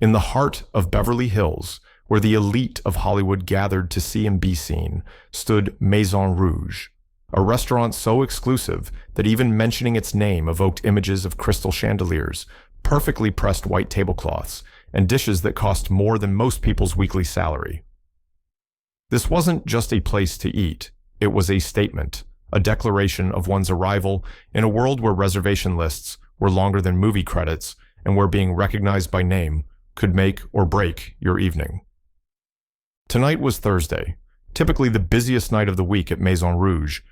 In the heart of Beverly Hills, where the elite of Hollywood gathered to see and be seen, stood Maison Rouge, a restaurant so exclusive that even mentioning its name evoked images of crystal chandeliers, perfectly pressed white tablecloths, and dishes that cost more than most people's weekly salary. This wasn't just a place to eat, it was a statement, a declaration of one's arrival in a world where reservation lists were longer than movie credits and where being recognized by name could make or break your evening. Tonight was Thursday, typically the busiest night of the week at Maison Rouge.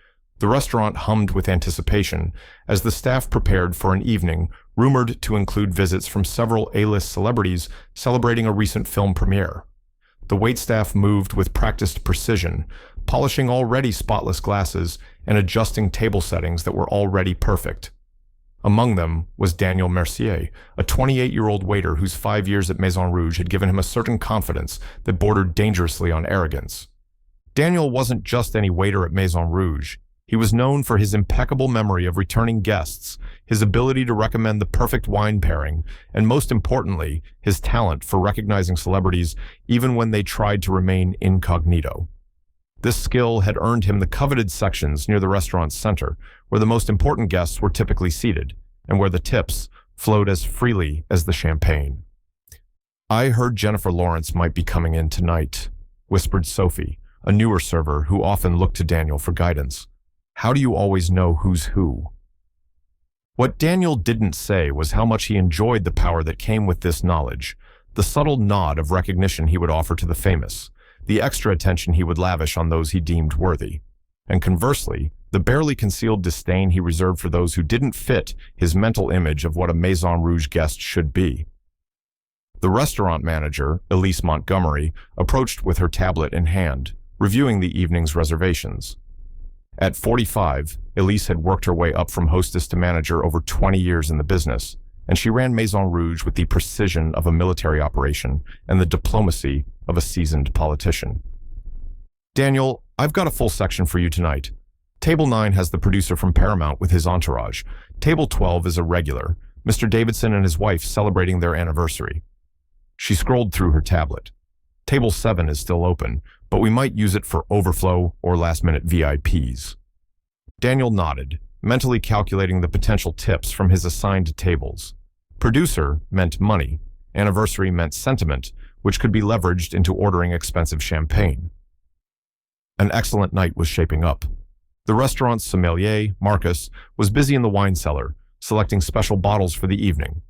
The restaurant hummed with anticipation as the staff prepared for an evening rumored to include visits from several A-list celebrities celebrating a recent film premiere. The waitstaff moved with practiced precision, polishing already spotless glasses and adjusting table settings that were already perfect. Among them was Daniel Mercier, a 28-year-old waiter whose 5 years at Maison Rouge had given him a certain confidence that bordered dangerously on arrogance. Daniel wasn't just any waiter at Maison Rouge. He was known for his impeccable memory of returning guests, his ability to recommend the perfect wine pairing, and most importantly, his talent for recognizing celebrities even when they tried to remain incognito. This skill had earned him the coveted sections near the restaurant's center, where the most important guests were typically seated, and where the tips flowed as freely as the champagne. "I heard Jennifer Lawrence might be coming in tonight," whispered Sophie, a newer server who often looked to Daniel for guidance. "How do you always know who's who?" What Daniel didn't say was how much he enjoyed the power that came with this knowledge, the subtle nod of recognition he would offer to the famous, the extra attention he would lavish on those he deemed worthy, and conversely, the barely concealed disdain he reserved for those who didn't fit his mental image of what a Maison Rouge guest should be. The restaurant manager, Elise Montgomery, approached with her tablet in hand, reviewing the evening's reservations. At 45, Elise had worked her way up from hostess to manager over 20 years in the business, and she ran Maison Rouge with the precision of a military operation and the diplomacy of a seasoned politician. "Daniel, I've got a full section for you tonight. Table 9 has the producer from Paramount with his entourage. Table 12 is a regular, Mr. Davidson and his wife celebrating their anniversary." She scrolled through her tablet. "Table 7 is still open, but we might use it for overflow or last-minute VIPs." Daniel nodded, mentally calculating the potential tips from his assigned tables. Producer meant money. Anniversary meant sentiment, which could be leveraged into ordering expensive champagne. An excellent night was shaping up. The restaurant's sommelier, Marcus, was busy in the wine cellar, selecting special bottles for the evening.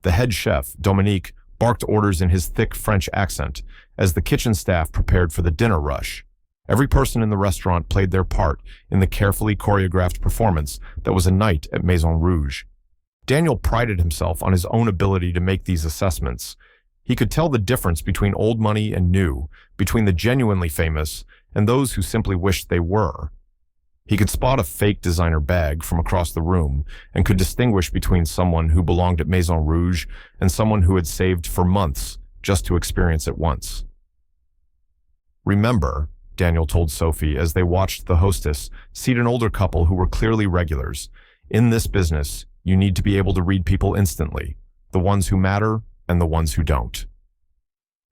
The head chef, Dominique, barked orders in his thick French accent as the kitchen staff prepared for the dinner rush. Every person in the restaurant played their part in the carefully choreographed performance that was a night at Maison Rouge. Daniel prided himself on his own ability to make these assessments. He could tell the difference between old money and new, between the genuinely famous and those who simply wished they were. He could spot a fake designer bag from across the room and could distinguish between someone who belonged at Maison Rouge and someone who had saved for months just to experience it once. "Remember," Daniel told Sophie as they watched the hostess seat an older couple who were clearly regulars, "in this business, you need to be able to read people instantly, the ones who matter and the ones who don't."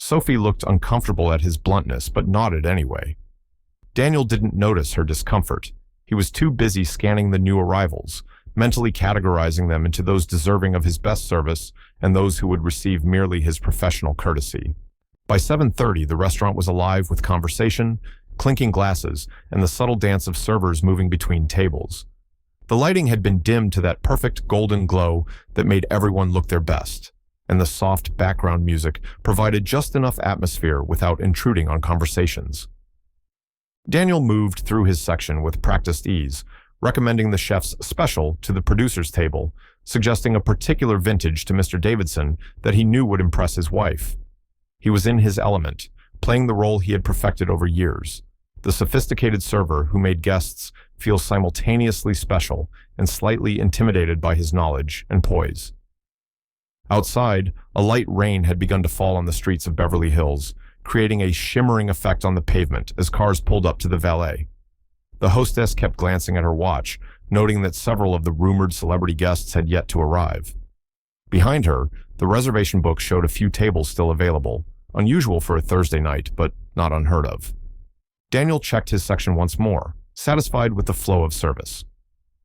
Sophie looked uncomfortable at his bluntness, but nodded anyway. Daniel didn't notice her discomfort. He was too busy scanning the new arrivals, mentally categorizing them into those deserving of his best service and those who would receive merely his professional courtesy. By 7:30, the restaurant was alive with conversation, clinking glasses, and the subtle dance of servers moving between tables. The lighting had been dimmed to that perfect golden glow that made everyone look their best, and the soft background music provided just enough atmosphere without intruding on conversations. Daniel moved through his section with practiced ease, recommending the chef's special to the producer's table, suggesting a particular vintage to Mr. Davidson that he knew would impress his wife. He was in his element, playing the role he had perfected over years, the sophisticated server who made guests feel simultaneously special and slightly intimidated by his knowledge and poise. Outside, a light rain had begun to fall on the streets of Beverly Hills, creating a shimmering effect on the pavement as cars pulled up to the valet. The hostess kept glancing at her watch, noting that several of the rumored celebrity guests had yet to arrive. Behind her, The reservation book showed a few tables still available, unusual for a Thursday night, but not unheard of. Daniel checked his section once more, satisfied with the flow of service.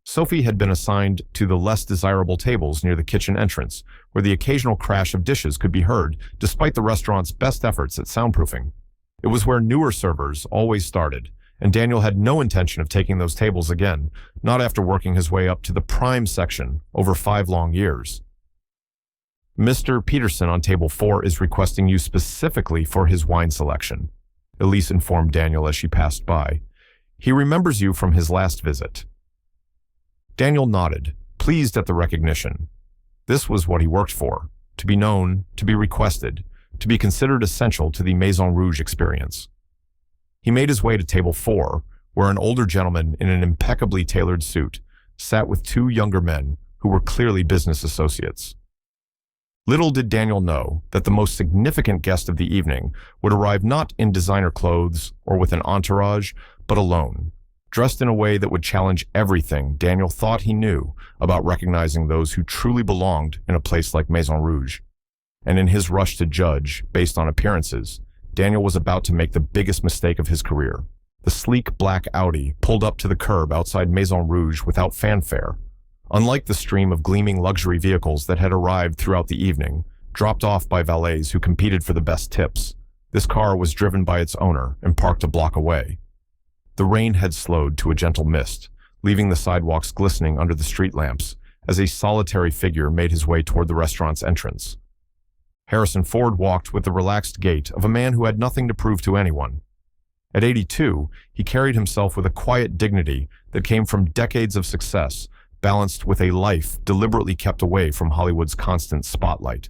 Sophie had been assigned to the less desirable tables near the kitchen entrance, where the occasional crash of dishes could be heard, despite the restaurant's best efforts at soundproofing. It was where newer servers always started, and Daniel had no intention of taking those tables again, not after working his way up to the prime section over 5 long years. Mr. Peterson on table 4 is requesting you specifically for his wine selection, Elise informed Daniel as she passed by. He remembers you from his last visit. Daniel nodded, pleased at the recognition. This was what he worked for, to be known, to be requested, to be considered essential to the Maison Rouge experience. He made his way to table 4, where an older gentleman in an impeccably tailored suit sat with 2 younger men who were clearly business associates. Little did Daniel know that the most significant guest of the evening would arrive not in designer clothes or with an entourage, but alone, dressed in a way that would challenge everything Daniel thought he knew about recognizing those who truly belonged in a place like Maison Rouge. And in his rush to judge, based on appearances, Daniel was about to make the biggest mistake of his career. The sleek black Audi pulled up to the curb outside Maison Rouge without fanfare. Unlike the stream of gleaming luxury vehicles that had arrived throughout the evening, dropped off by valets who competed for the best tips, this car was driven by its owner and parked a block away. The rain had slowed to a gentle mist, leaving the sidewalks glistening under the street lamps as a solitary figure made his way toward the restaurant's entrance. Harrison Ford walked with the relaxed gait of a man who had nothing to prove to anyone. At 82, he carried himself with a quiet dignity that came from decades of success, balanced with a life deliberately kept away from Hollywood's constant spotlight.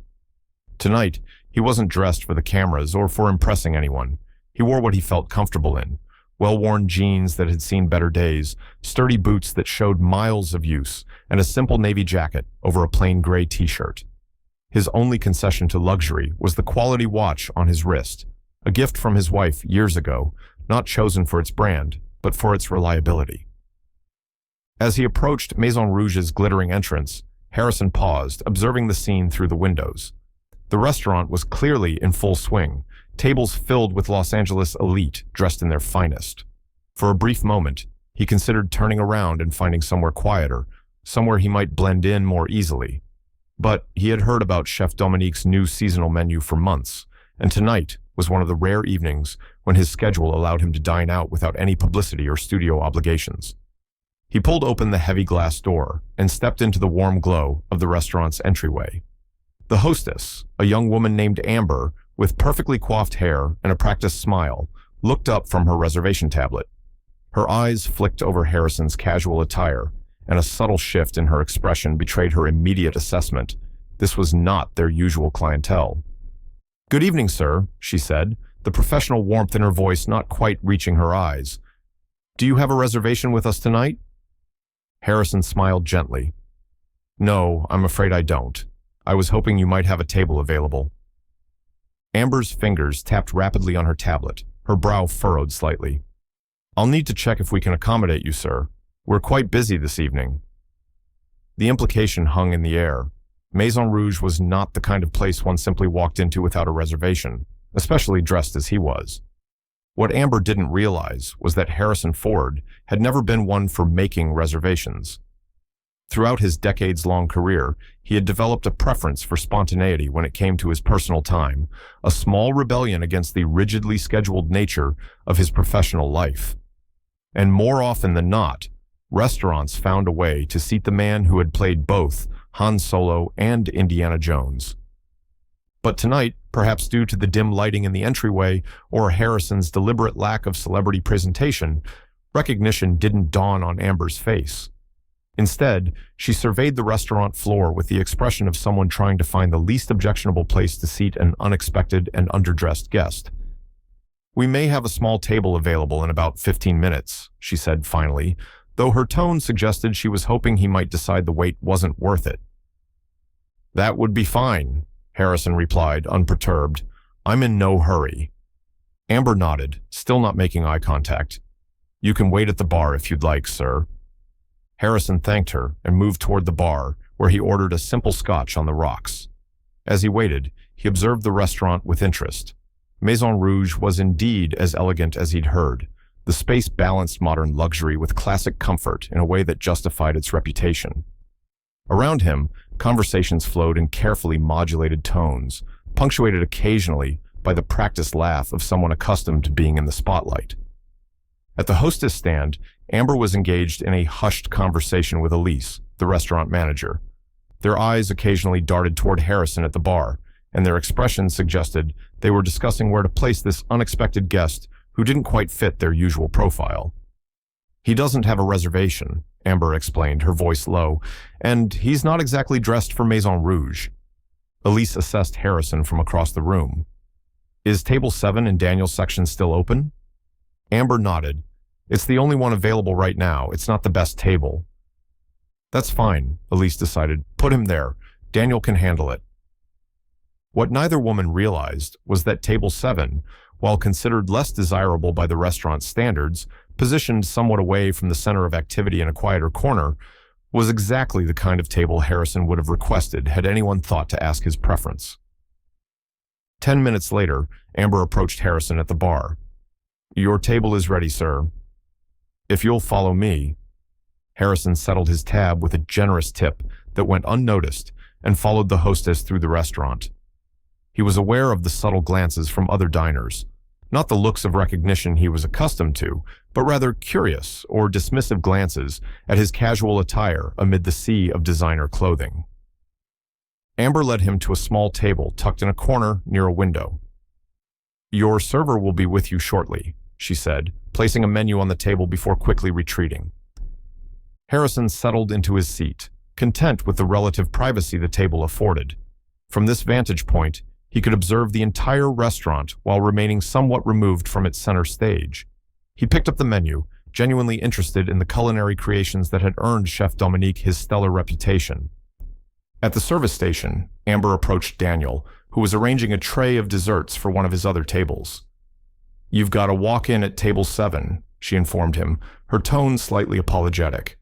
Tonight, he wasn't dressed for the cameras or for impressing anyone. He wore what he felt comfortable in: well-worn jeans that had seen better days, sturdy boots that showed miles of use, and a simple navy jacket over a plain gray t-shirt. His only concession to luxury was the quality watch on his wrist, a gift from his wife years ago, not chosen for its brand, but for its reliability. As he approached Maison Rouge's glittering entrance, Harrison paused, observing the scene through the windows. The restaurant was clearly in full swing, tables filled with Los Angeles elite dressed in their finest. For a brief moment, he considered turning around and finding somewhere quieter, somewhere he might blend in more easily. But he had heard about Chef Dominique's new seasonal menu for months, and tonight was one of the rare evenings when his schedule allowed him to dine out without any publicity or studio obligations. He pulled open the heavy glass door and stepped into the warm glow of the restaurant's entryway. The hostess, a young woman named Amber, with perfectly coiffed hair and a practiced smile, looked up from her reservation tablet. Her eyes flicked over Harrison's casual attire, and a subtle shift in her expression betrayed her immediate assessment. This was not their usual clientele. "Good evening, sir," she said, the professional warmth in her voice not quite reaching her eyes. "Do you have a reservation with us tonight?" Harrison smiled gently. "No, I'm afraid I don't. I was hoping you might have a table available." Amber's fingers tapped rapidly on her tablet, her brow furrowed slightly. "I'll need to check if we can accommodate you, sir. We're quite busy this evening." The implication hung in the air. Maison Rouge was not the kind of place one simply walked into without a reservation, especially dressed as he was. What Amber didn't realize was that Harrison Ford had never been one for making reservations. Throughout his decades-long career, he had developed a preference for spontaneity when it came to his personal time, a small rebellion against the rigidly scheduled nature of his professional life. And more often than not, restaurants found a way to seat the man who had played both Han Solo and Indiana Jones. But tonight, perhaps due to the dim lighting in the entryway or Harrison's deliberate lack of celebrity presentation, recognition didn't dawn on Amber's face. Instead, she surveyed the restaurant floor with the expression of someone trying to find the least objectionable place to seat an unexpected and underdressed guest. "We may have a small table available in about 15 minutes, she said finally, though her tone suggested she was hoping he might decide the wait wasn't worth it. "That would be fine," Harrison replied, unperturbed. "I'm in no hurry." Amber nodded, still not making eye contact. "You can wait at the bar if you'd like, sir." Harrison thanked her and moved toward the bar, where he ordered a simple scotch on the rocks. As he waited, he observed the restaurant with interest. Maison Rouge was indeed as elegant as he'd heard. The space balanced modern luxury with classic comfort in a way that justified its reputation. Around him, conversations flowed in carefully modulated tones, punctuated occasionally by the practiced laugh of someone accustomed to being in the spotlight. At the hostess stand, Amber was engaged in a hushed conversation with Elise, the restaurant manager. Their eyes occasionally darted toward Harrison at the bar, and their expressions suggested they were discussing where to place this unexpected guest who didn't quite fit their usual profile. "He doesn't have a reservation," Amber explained, her voice low, "and he's not exactly dressed for Maison Rouge." Elise assessed Harrison from across the room. "Is table 7 in Daniel's section still open?" Amber nodded. "It's the only one available right now. It's not the best table." "That's fine," Elise decided. "Put him there. Daniel can handle it." What neither woman realized was that table 7, while considered less desirable by the restaurant's standards, positioned somewhat away from the center of activity in a quieter corner, was exactly the kind of table Harrison would have requested had anyone thought to ask his preference. 10 minutes later, Amber approached Harrison at the bar. "Your table is ready, sir. If you'll follow me." Harrison settled his tab with a generous tip that went unnoticed and followed the hostess through the restaurant. He was aware of the subtle glances from other diners, not the looks of recognition he was accustomed to, but rather curious or dismissive glances at his casual attire amid the sea of designer clothing. Amber led him to a small table tucked in a corner near a window. "Your server will be with you shortly," she said, placing a menu on the table before quickly retreating. Harrison settled into his seat, content with the relative privacy the table afforded. From this vantage point, he could observe the entire restaurant while remaining somewhat removed from its center stage. He picked up the menu, genuinely interested in the culinary creations that had earned Chef Dominique his stellar reputation. At the service station, Amber approached Daniel, who was arranging a tray of desserts for one of his other tables. "You've got to walk in at table 7, she informed him, her tone slightly apologetic.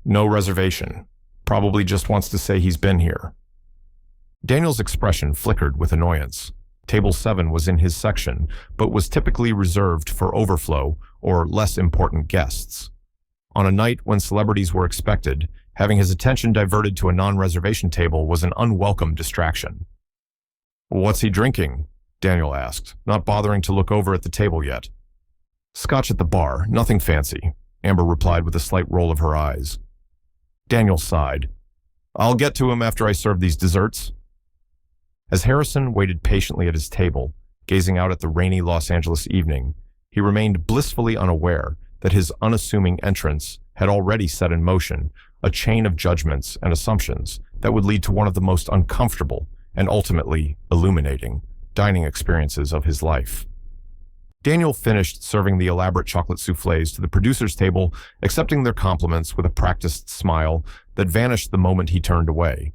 "No reservation. Probably just wants to say he's been here." Daniel's expression flickered with annoyance. Table 7 was in his section, but was typically reserved for overflow or less important guests. On a night when celebrities were expected, having his attention diverted to a non-reservation table was an unwelcome distraction. "What's he drinking?" Daniel asked, not bothering to look over at the table yet. "Scotch at the bar, nothing fancy," Amber replied with a slight roll of her eyes. Daniel sighed. "I'll get to him after I serve these desserts." As Harrison waited patiently at his table, gazing out at the rainy Los Angeles evening, he remained blissfully unaware that his unassuming entrance had already set in motion a chain of judgments and assumptions that would lead to one of the most uncomfortable and ultimately illuminating dining experiences of his life. Daniel finished serving the elaborate chocolate soufflés to the producer's table, accepting their compliments with a practiced smile that vanished the moment he turned away.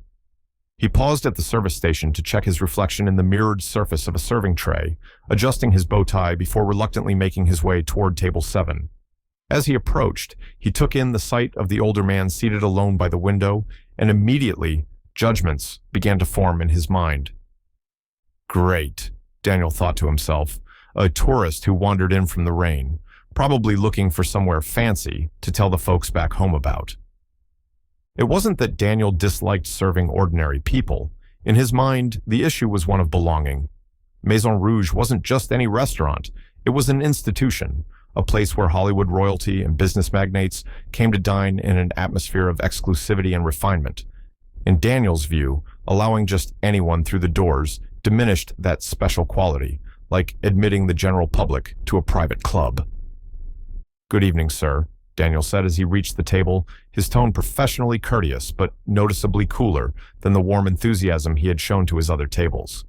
He paused at the service station to check his reflection in the mirrored surface of a serving tray, adjusting his bow tie before reluctantly making his way toward table 7. As he approached, he took in the sight of the older man seated alone by the window, and immediately, judgments began to form in his mind. "Great," Daniel thought to himself, a tourist who wandered in from the rain, probably looking for somewhere fancy to tell the folks back home about. It wasn't that Daniel disliked serving ordinary people. In his mind, the issue was one of belonging. Maison Rouge wasn't just any restaurant, it was an institution, a place where Hollywood royalty and business magnates came to dine in an atmosphere of exclusivity and refinement. In Daniel's view, allowing just anyone through the doors diminished that special quality, like admitting the general public to a private club. "Good evening, sir," Daniel said as he reached the table, his tone professionally courteous but noticeably cooler than the warm enthusiasm he had shown to his other tables.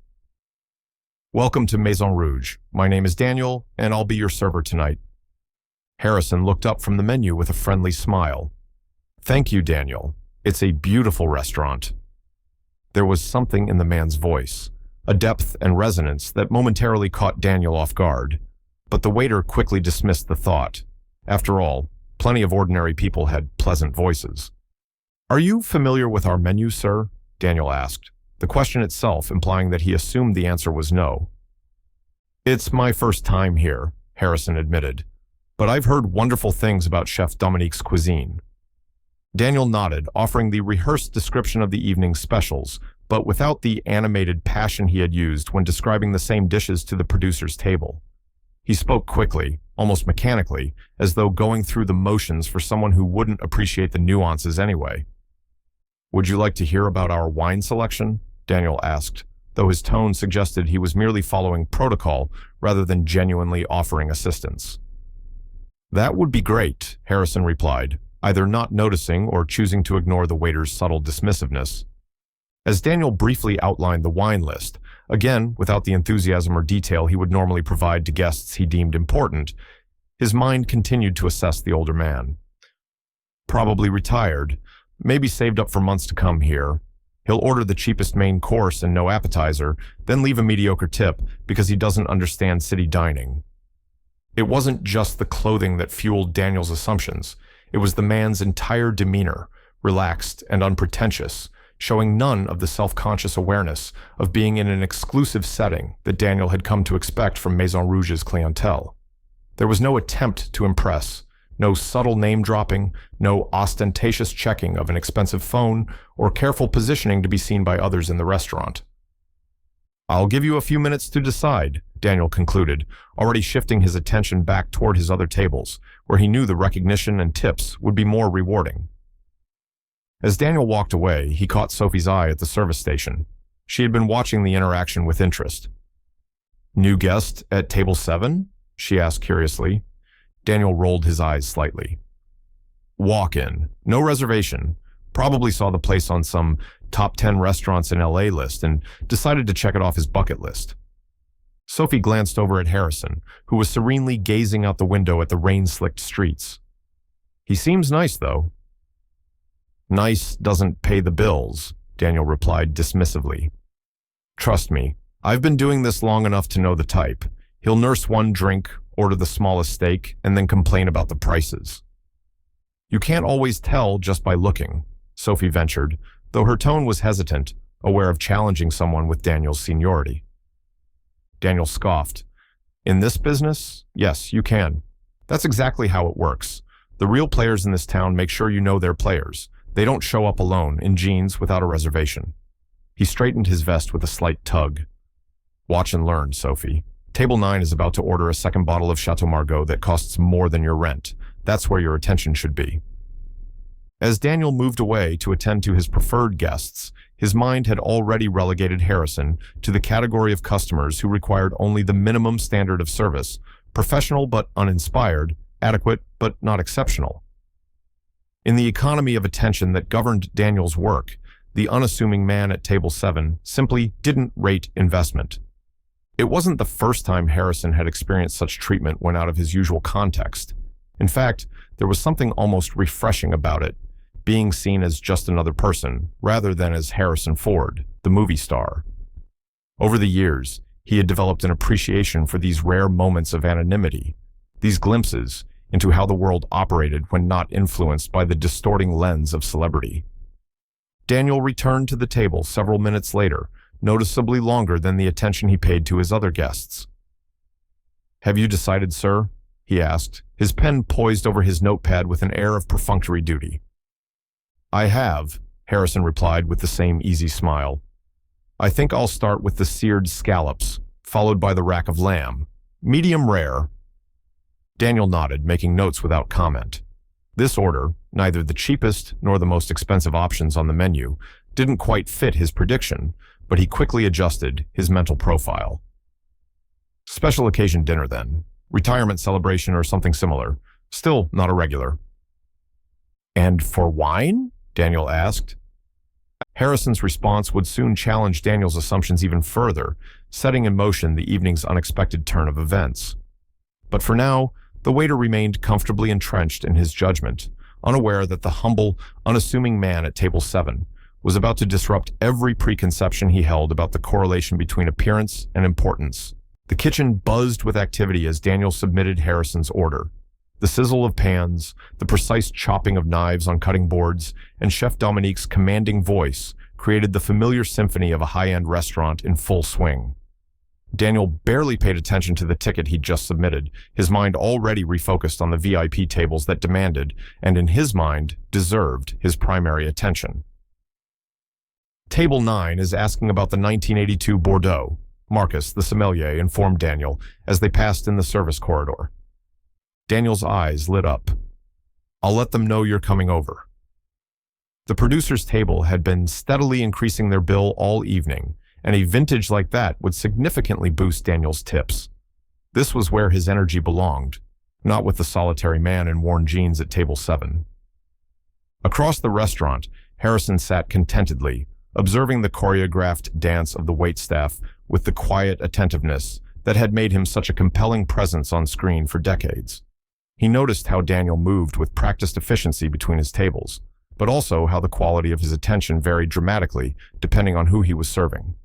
"Welcome to Maison Rouge. My name is Daniel, and I'll be your server tonight." Harrison looked up from the menu with a friendly smile. "Thank you, Daniel. It's a beautiful restaurant." There was something in the man's voice, a depth and resonance that momentarily caught Daniel off guard, but the waiter quickly dismissed the thought. After all, plenty of ordinary people had pleasant voices. "Are you familiar with our menu, sir?" Daniel asked. the question itself implying that he assumed the answer was no. "It's my first time here," Harrison admitted, "but I've heard wonderful things about Chef Dominique's cuisine." Daniel nodded, offering the rehearsed description of the evening's specials, but without the animated passion he had used when describing the same dishes to the producer's table. He spoke quickly, almost mechanically, as though going through the motions for someone who wouldn't appreciate the nuances anyway. "Would you like to hear about our wine selection?" Daniel asked, though his tone suggested he was merely following protocol rather than genuinely offering assistance. "That would be great," Harrison replied, either not noticing or choosing to ignore the waiter's subtle dismissiveness. As Daniel briefly outlined the wine list, again without the enthusiasm or detail he would normally provide to guests he deemed important, his mind continued to assess the older man. "Probably retired, maybe saved up for months to come here. He'll order the cheapest main course and no appetizer, then leave a mediocre tip because he doesn't understand city dining." It wasn't just the clothing that fueled Daniel's assumptions. It was the man's entire demeanor, relaxed and unpretentious, showing none of the self-conscious awareness of being in an exclusive setting that Daniel had come to expect from Maison Rouge's clientele. There was no attempt to impress, no subtle name-dropping, no ostentatious checking of an expensive phone, or careful positioning to be seen by others in the restaurant. "I'll give you a few minutes to decide," Daniel concluded, already shifting his attention back toward his other tables, where he knew the recognition and tips would be more rewarding. As Daniel walked away, he caught Sophie's eye at the service station. She had been watching the interaction with interest. "New guest at table 7? She asked curiously. Daniel rolled his eyes slightly. "Walk-in, no reservation. Probably saw the place on some top 10 restaurants in LA list and decided to check it off his bucket list." Sophie glanced over at Harrison, who was serenely gazing out the window at the rain-slicked streets. "He seems nice, though." "Nice doesn't pay the bills," Daniel replied dismissively. "Trust me, I've been doing this long enough to know the type. He'll nurse one drink, order the smallest steak, and then complain about the prices." "You can't always tell just by looking," Sophie ventured, though her tone was hesitant, aware of challenging someone with Daniel's seniority. Daniel scoffed. "In this business, yes, you can. That's exactly how it works. The real players in this town make sure you know they're players. They don't show up alone, in jeans, without a reservation." He straightened his vest with a slight tug. "Watch and learn, Sophie. Table 9 is about to order a second bottle of Chateau Margaux that costs more than your rent. That's where your attention should be." As Daniel moved away to attend to his preferred guests, his mind had already relegated Harrison to the category of customers who required only the minimum standard of service, professional but uninspired, adequate but not exceptional. In the economy of attention that governed Daniel's work, the unassuming man at table 7 simply didn't rate investment. It wasn't the first time Harrison had experienced such treatment when out of his usual context. In fact, there was something almost refreshing about it, being seen as just another person, rather than as Harrison Ford, the movie star. Over the years, he had developed an appreciation for these rare moments of anonymity, these glimpses into how the world operated when not influenced by the distorting lens of celebrity. Daniel returned to the table several minutes later, noticeably longer than the attention he paid to his other guests. "Have you decided, sir?" he asked, his pen poised over his notepad with an air of perfunctory duty. "I have," Harrison replied with the same easy smile. "I think I'll start with the seared scallops, followed by the rack of lamb. Medium rare." Daniel nodded, making notes without comment. This order, neither the cheapest nor the most expensive options on the menu, didn't quite fit his prediction, but he quickly adjusted his mental profile. "Special occasion dinner, then. Retirement celebration or something similar. Still not a regular." "And for wine?" Daniel asked. Harrison's response would soon challenge Daniel's assumptions even further, setting in motion the evening's unexpected turn of events. But for now, the waiter remained comfortably entrenched in his judgment, unaware that the humble, unassuming man at table 7 was about to disrupt every preconception he held about the correlation between appearance and importance. The kitchen buzzed with activity as Daniel submitted Harrison's order. The sizzle of pans, the precise chopping of knives on cutting boards, and Chef Dominique's commanding voice created the familiar symphony of a high-end restaurant in full swing. Daniel barely paid attention to the ticket he'd just submitted, his mind already refocused on the VIP tables that demanded, and in his mind, deserved, his primary attention. Table 9 is asking about the 1982 Bordeaux, Marcus, the sommelier, informed Daniel as they passed in the service corridor. Daniel's eyes lit up. I'll let them know you're coming over. The producer's table had been steadily increasing their bill all evening, and a vintage like that would significantly boost Daniel's tips. This was where his energy belonged, not with the solitary man in worn jeans at table 7. Across the restaurant, Harrison sat contentedly, observing the choreographed dance of the waitstaff with the quiet attentiveness that had made him such a compelling presence on screen for decades. He noticed how Daniel moved with practiced efficiency between his tables, but also how the quality of his attention varied dramatically depending on who he was serving.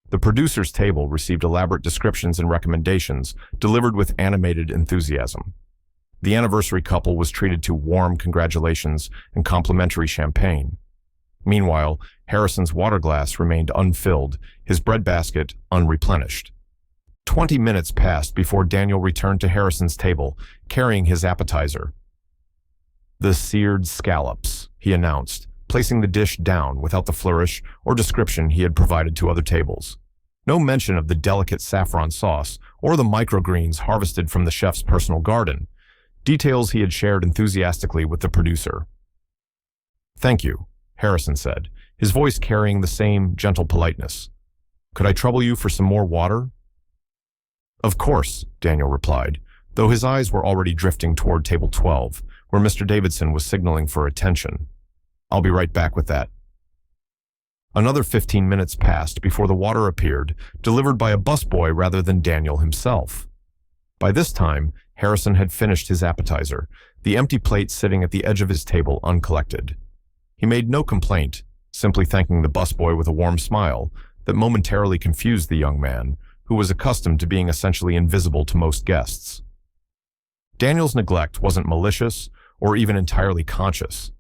The producer's table received elaborate descriptions and recommendations delivered with animated enthusiasm. The anniversary couple was treated to warm congratulations and complimentary champagne. Meanwhile, Harrison's water glass remained unfilled, his breadbasket unreplenished. 20 minutes passed before Daniel returned to Harrison's table, carrying his appetizer. The seared scallops, he announced, placing the dish down without the flourish or description he had provided to other tables. No mention of the delicate saffron sauce or the microgreens harvested from the chef's personal garden, details he had shared enthusiastically with the producer. Thank you, Harrison said, his voice carrying the same gentle politeness. Could I trouble you for some more water? Of course, Daniel replied, though his eyes were already drifting toward table 12, where Mr. Davidson was signaling for attention. I'll be right back with that. Another 15 minutes passed before the water appeared, delivered by a busboy rather than Daniel himself. By this time, Harrison had finished his appetizer, the empty plate sitting at the edge of his table uncollected. He made no complaint, simply thanking the busboy with a warm smile that momentarily confused the young man, who was accustomed to being essentially invisible to most guests. Daniel's neglect wasn't malicious or even entirely conscious.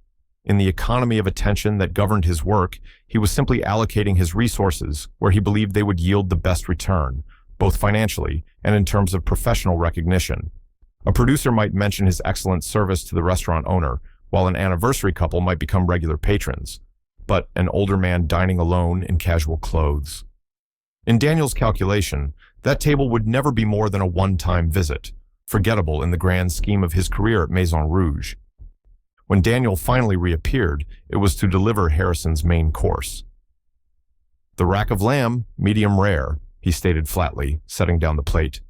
In the economy of attention that governed his work, he was simply allocating his resources where he believed they would yield the best return, both financially and in terms of professional recognition. A producer might mention his excellent service to the restaurant owner, while an anniversary couple might become regular patrons, but an older man dining alone in casual clothes. In Daniel's calculation, that table would never be more than a one-time visit, forgettable in the grand scheme of his career at Maison Rouge. When Daniel finally reappeared, it was to deliver Harrison's main course. The rack of lamb, medium rare, he stated flatly, setting down the plate.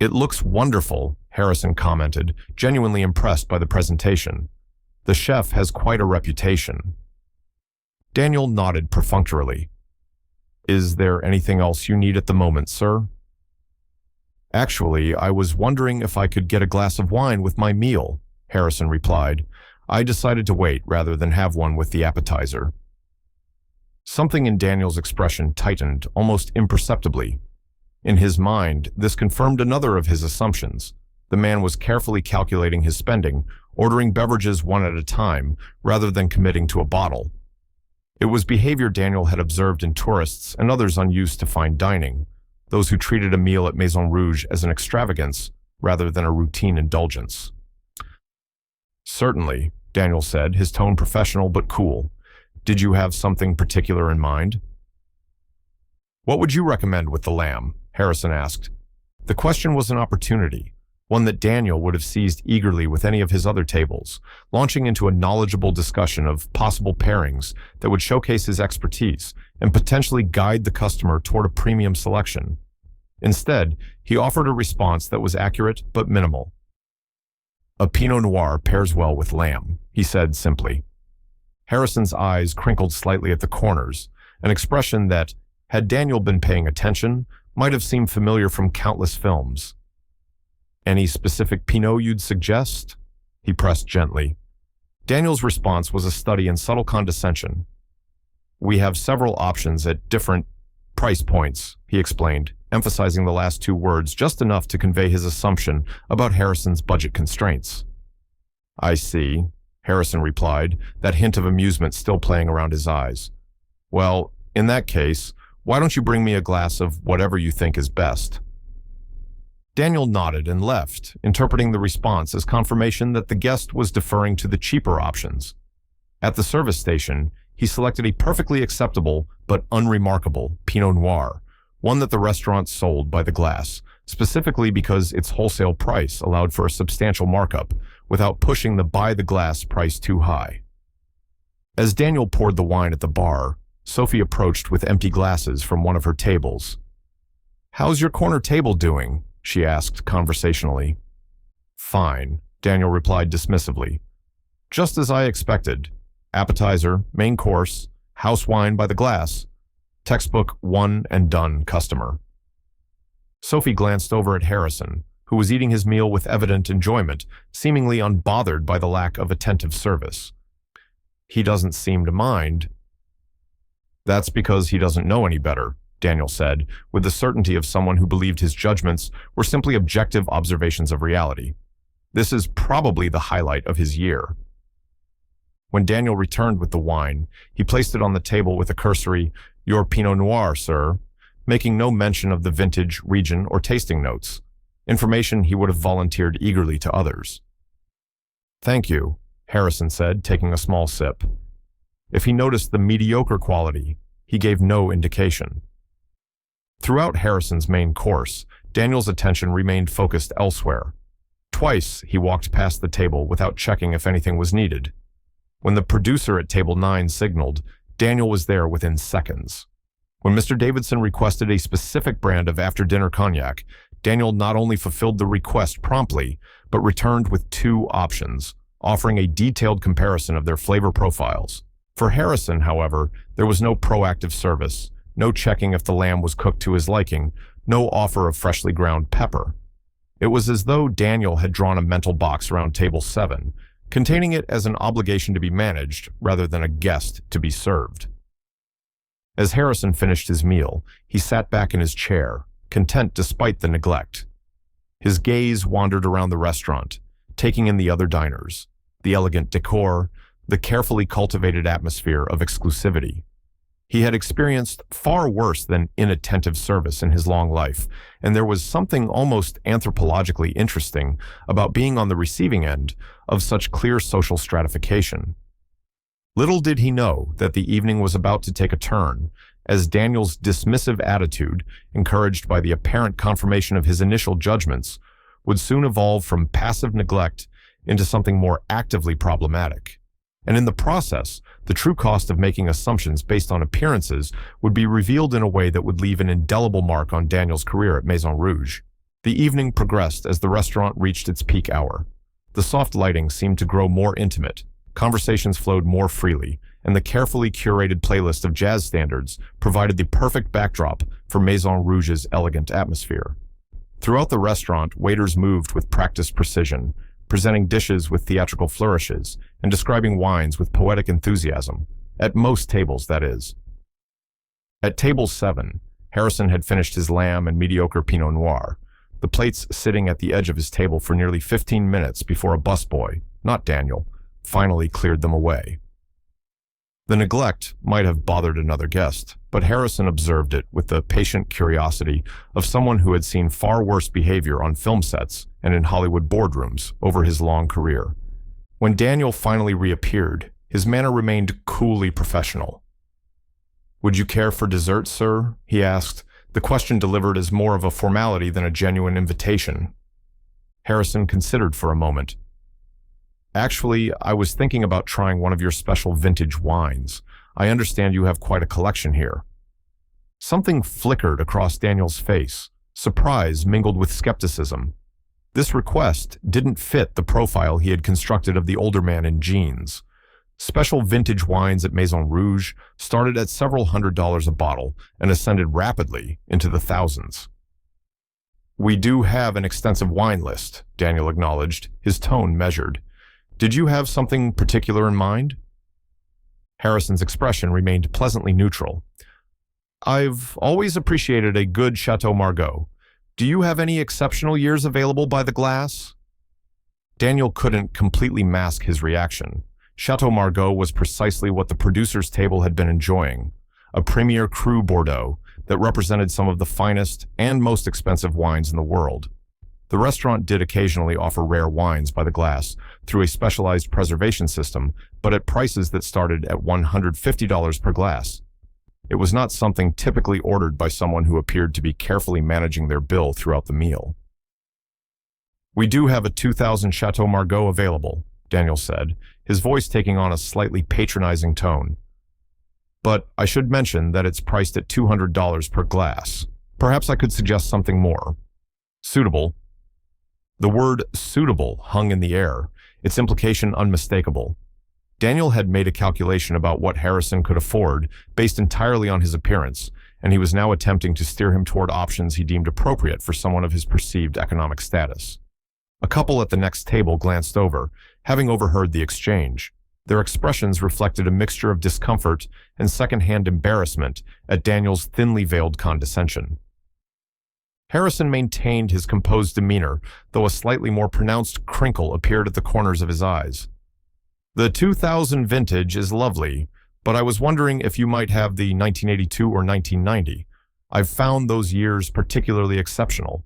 It looks wonderful, Harrison commented, genuinely impressed by the presentation. The chef has quite a reputation. Daniel nodded perfunctorily. Is there anything else you need at the moment, sir? Actually, I was wondering if I could get a glass of wine with my meal, Harrison replied. I decided to wait rather than have one with the appetizer. Something in Daniel's expression tightened, almost imperceptibly. In his mind, this confirmed another of his assumptions. The man was carefully calculating his spending, ordering beverages one at a time, rather than committing to a bottle. It was behavior Daniel had observed in tourists and others unused to fine dining, those who treated a meal at Maison Rouge as an extravagance rather than a routine indulgence. Certainly, Daniel said, his tone professional but cool. Did you have something particular in mind? What would you recommend with the lamb? Harrison asked. The question was an opportunity, one that Daniel would have seized eagerly with any of his other tables, launching into a knowledgeable discussion of possible pairings that would showcase his expertise and potentially guide the customer toward a premium selection. Instead, he offered a response that was accurate but minimal. A Pinot Noir pairs well with lamb, he said simply. Harrison's eyes crinkled slightly at the corners, an expression that, had Daniel been paying attention, might have seemed familiar from countless films. Any specific Pinot you'd suggest? He pressed gently. Daniel's response was a study in subtle condescension. We have several options at different price points, he explained, emphasizing the last two words just enough to convey his assumption about Harrison's budget constraints. I see, Harrison replied, that hint of amusement still playing around his eyes. Well, in that case, why don't you bring me a glass of whatever you think is best? Daniel nodded and left, interpreting the response as confirmation that the guest was deferring to the cheaper options. At the service station, he selected a perfectly acceptable but unremarkable Pinot Noir, one that the restaurant sold by the glass, specifically because its wholesale price allowed for a substantial markup without pushing the by-the-glass price too high. As Daniel poured the wine at the bar, Sophie approached with empty glasses from one of her tables. "How's your corner table doing?" she asked conversationally. "Fine," Daniel replied dismissively. "Just as I expected. Appetizer, main course, house wine by the glass. Textbook one and done customer." Sophie glanced over at Harrison, who was eating his meal with evident enjoyment, seemingly unbothered by the lack of attentive service. "He doesn't seem to mind." "That's because he doesn't know any better," Daniel said, with the certainty of someone who believed his judgments were simply objective observations of reality. "This is probably the highlight of his year." When Daniel returned with the wine, he placed it on the table with a cursory, "Your Pinot Noir, sir," making no mention of the vintage, region, or tasting notes, information he would have volunteered eagerly to others. "Thank you," Harrison said, taking a small sip. If he noticed the mediocre quality, he gave no indication. Throughout Harrison's main course, Daniel's attention remained focused elsewhere. Twice he walked past the table without checking if anything was needed. When the producer at table 9 signaled, Daniel was there within seconds. When Mr. Davidson requested a specific brand of after-dinner cognac, Daniel not only fulfilled the request promptly, but returned with 2 options, offering a detailed comparison of their flavor profiles. For Harrison, however, there was no proactive service, no checking if the lamb was cooked to his liking, no offer of freshly ground pepper. It was as though Daniel had drawn a mental box around table 7, containing it as an obligation to be managed rather than a guest to be served. As Harrison finished his meal, he sat back in his chair, content despite the neglect. His gaze wandered around the restaurant, taking in the other diners, the elegant decor, the carefully cultivated atmosphere of exclusivity. He had experienced far worse than inattentive service in his long life, and there was something almost anthropologically interesting about being on the receiving end of such clear social stratification. Little did he know that the evening was about to take a turn, as Daniel's dismissive attitude, encouraged by the apparent confirmation of his initial judgments, would soon evolve from passive neglect into something more actively problematic. And in the process, the true cost of making assumptions based on appearances would be revealed in a way that would leave an indelible mark on Daniel's career at Maison Rouge. The evening progressed as the restaurant reached its peak hour. The soft lighting seemed to grow more intimate, conversations flowed more freely, and the carefully curated playlist of jazz standards provided the perfect backdrop for Maison Rouge's elegant atmosphere. Throughout the restaurant, waiters moved with practiced precision, presenting dishes with theatrical flourishes, and describing wines with poetic enthusiasm, at most tables, that is. At table 7, Harrison had finished his lamb and mediocre Pinot Noir, the plates sitting at the edge of his table for nearly 15 minutes before a busboy, not Daniel, finally cleared them away. The neglect might have bothered another guest, but Harrison observed it with the patient curiosity of someone who had seen far worse behavior on film sets and in Hollywood boardrooms over his long career. When Daniel finally reappeared, his manner remained coolly professional. "Would you care for dessert, sir?" he asked, the question delivered as more of a formality than a genuine invitation. Harrison considered for a moment. "Actually, I was thinking about trying one of your special vintage wines. I understand you have quite a collection here." Something flickered across Daniel's face, surprise mingled with skepticism. This request didn't fit the profile he had constructed of the older man in jeans. Special vintage wines at Maison Rouge started at several $100s a bottle and ascended rapidly into the thousands. "We do have an extensive wine list," Daniel acknowledged, his tone measured. "Did you have something particular in mind?" Harrison's expression remained pleasantly neutral. "I've always appreciated a good Chateau Margaux. Do you have any exceptional years available by the glass?" Daniel couldn't completely mask his reaction. Chateau Margaux was precisely what the producer's table had been enjoying, a premier cru Bordeaux that represented some of the finest and most expensive wines in the world. The restaurant did occasionally offer rare wines by the glass through a specialized preservation system, but at prices that started at $150 per glass. It was not something typically ordered by someone who appeared to be carefully managing their bill throughout the meal. "We do have a 2000 Chateau Margaux available," Daniel said, his voice taking on a slightly patronizing tone. "But I should mention that it's priced at $200 per glass. Perhaps I could suggest something more suitable." The word suitable hung in the air, its implication unmistakable. Daniel had made a calculation about what Harrison could afford based entirely on his appearance, and he was now attempting to steer him toward options he deemed appropriate for someone of his perceived economic status. A couple at the next table glanced over, having overheard the exchange. Their expressions reflected a mixture of discomfort and second-hand embarrassment at Daniel's thinly veiled condescension. Harrison maintained his composed demeanor, though a slightly more pronounced crinkle appeared at the corners of his eyes. "The 2000 vintage is lovely, but I was wondering if you might have the 1982 or 1990. I've found those years particularly exceptional."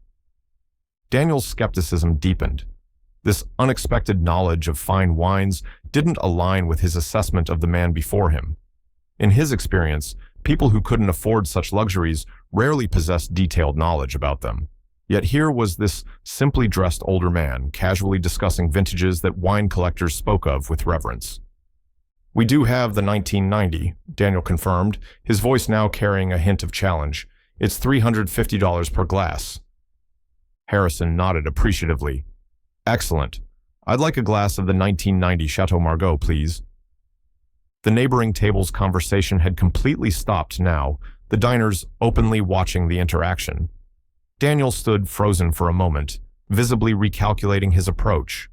Daniel's skepticism deepened. This unexpected knowledge of fine wines didn't align with his assessment of the man before him. In his experience, people who couldn't afford such luxuries rarely possessed detailed knowledge about them. Yet here was this simply dressed older man casually discussing vintages that wine collectors spoke of with reverence. "We do have the 1990, Daniel confirmed, his voice now carrying a hint of challenge. "It's $350 per glass." Harrison nodded appreciatively. "Excellent. I'd like a glass of the 1990 Chateau Margaux, please." The neighboring table's conversation had completely stopped now, the diners openly watching the interaction. Daniel stood frozen for a moment, visibly recalculating his approach.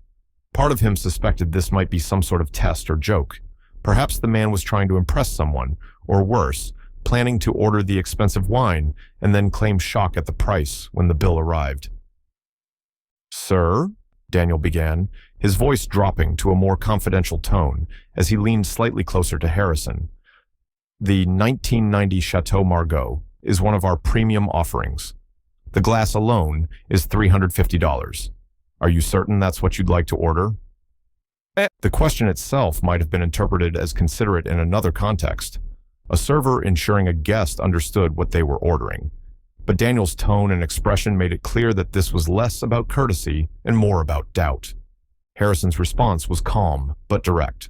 Part of him suspected this might be some sort of test or joke. Perhaps the man was trying to impress someone, or worse, planning to order the expensive wine and then claim shock at the price when the bill arrived. "Sir?" Daniel began, his voice dropping to a more confidential tone as he leaned slightly closer to Harrison. "The 1990 Chateau Margaux is one of our premium offerings. The glass alone is $350. Are you certain that's what you'd like to order?" The question itself might have been interpreted as considerate in another context, a server ensuring a guest understood what they were ordering. But Daniel's tone and expression made it clear that this was less about courtesy and more about doubt. Harrison's response was calm but direct.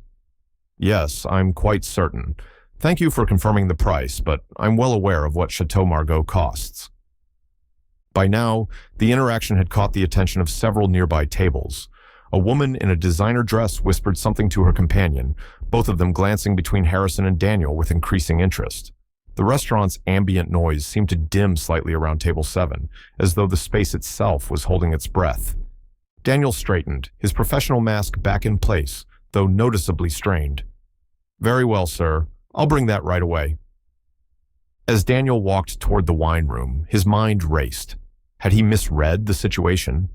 "Yes, I'm quite certain. Thank you for confirming the price, but I'm well aware of what Chateau Margaux costs." By now, the interaction had caught the attention of several nearby tables. A woman in a designer dress whispered something to her companion, both of them glancing between Harrison and Daniel with increasing interest. The restaurant's ambient noise seemed to dim slightly around table 7, as though the space itself was holding its breath. Daniel straightened, his professional mask back in place, though noticeably strained. "Very well, sir. I'll bring that right away." As Daniel walked toward the wine room, his mind raced. Had he misread the situation?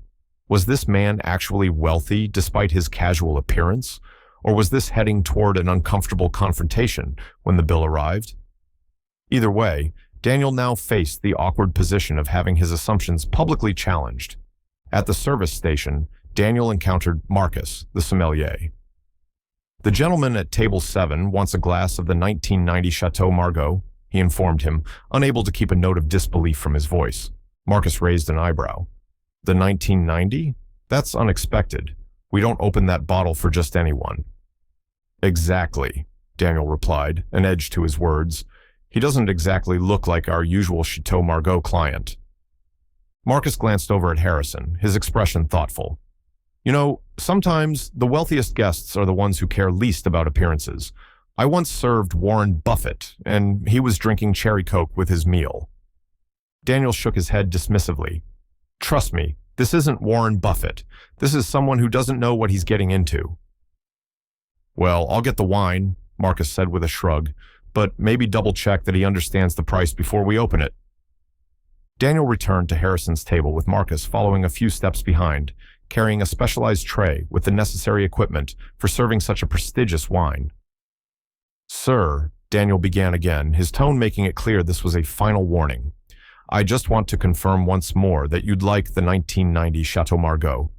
Was this man actually wealthy despite his casual appearance? Or was this heading toward an uncomfortable confrontation when the bill arrived? Either way, Daniel now faced the awkward position of having his assumptions publicly challenged. At the service station, Daniel encountered Marcus, the sommelier. "The gentleman at table 7 wants a glass of the 1990 Chateau Margaux," he informed him, unable to keep a note of disbelief from his voice. Marcus raised an eyebrow. "The 1990? That's unexpected. We don't open that bottle for just anyone." "Exactly," Daniel replied, an edge to his words. "He doesn't exactly look like our usual Chateau Margaux client." Marcus glanced over at Harrison, his expression thoughtful. "You know, sometimes the wealthiest guests are the ones who care least about appearances. I once served Warren Buffett, and he was drinking cherry Coke with his meal." Daniel shook his head dismissively. "Trust me, this isn't Warren Buffett. This is someone who doesn't know what he's getting into." "Well, I'll get the wine," Marcus said with a shrug, "but maybe double-check that he understands the price before we open it." Daniel returned to Harrison's table with Marcus following a few steps behind, carrying a specialized tray with the necessary equipment for serving such a prestigious wine. "Sir," Daniel began again, his tone making it clear this was a final warning. I just want to confirm once more that you'd like the 1990 Chateau Margaux.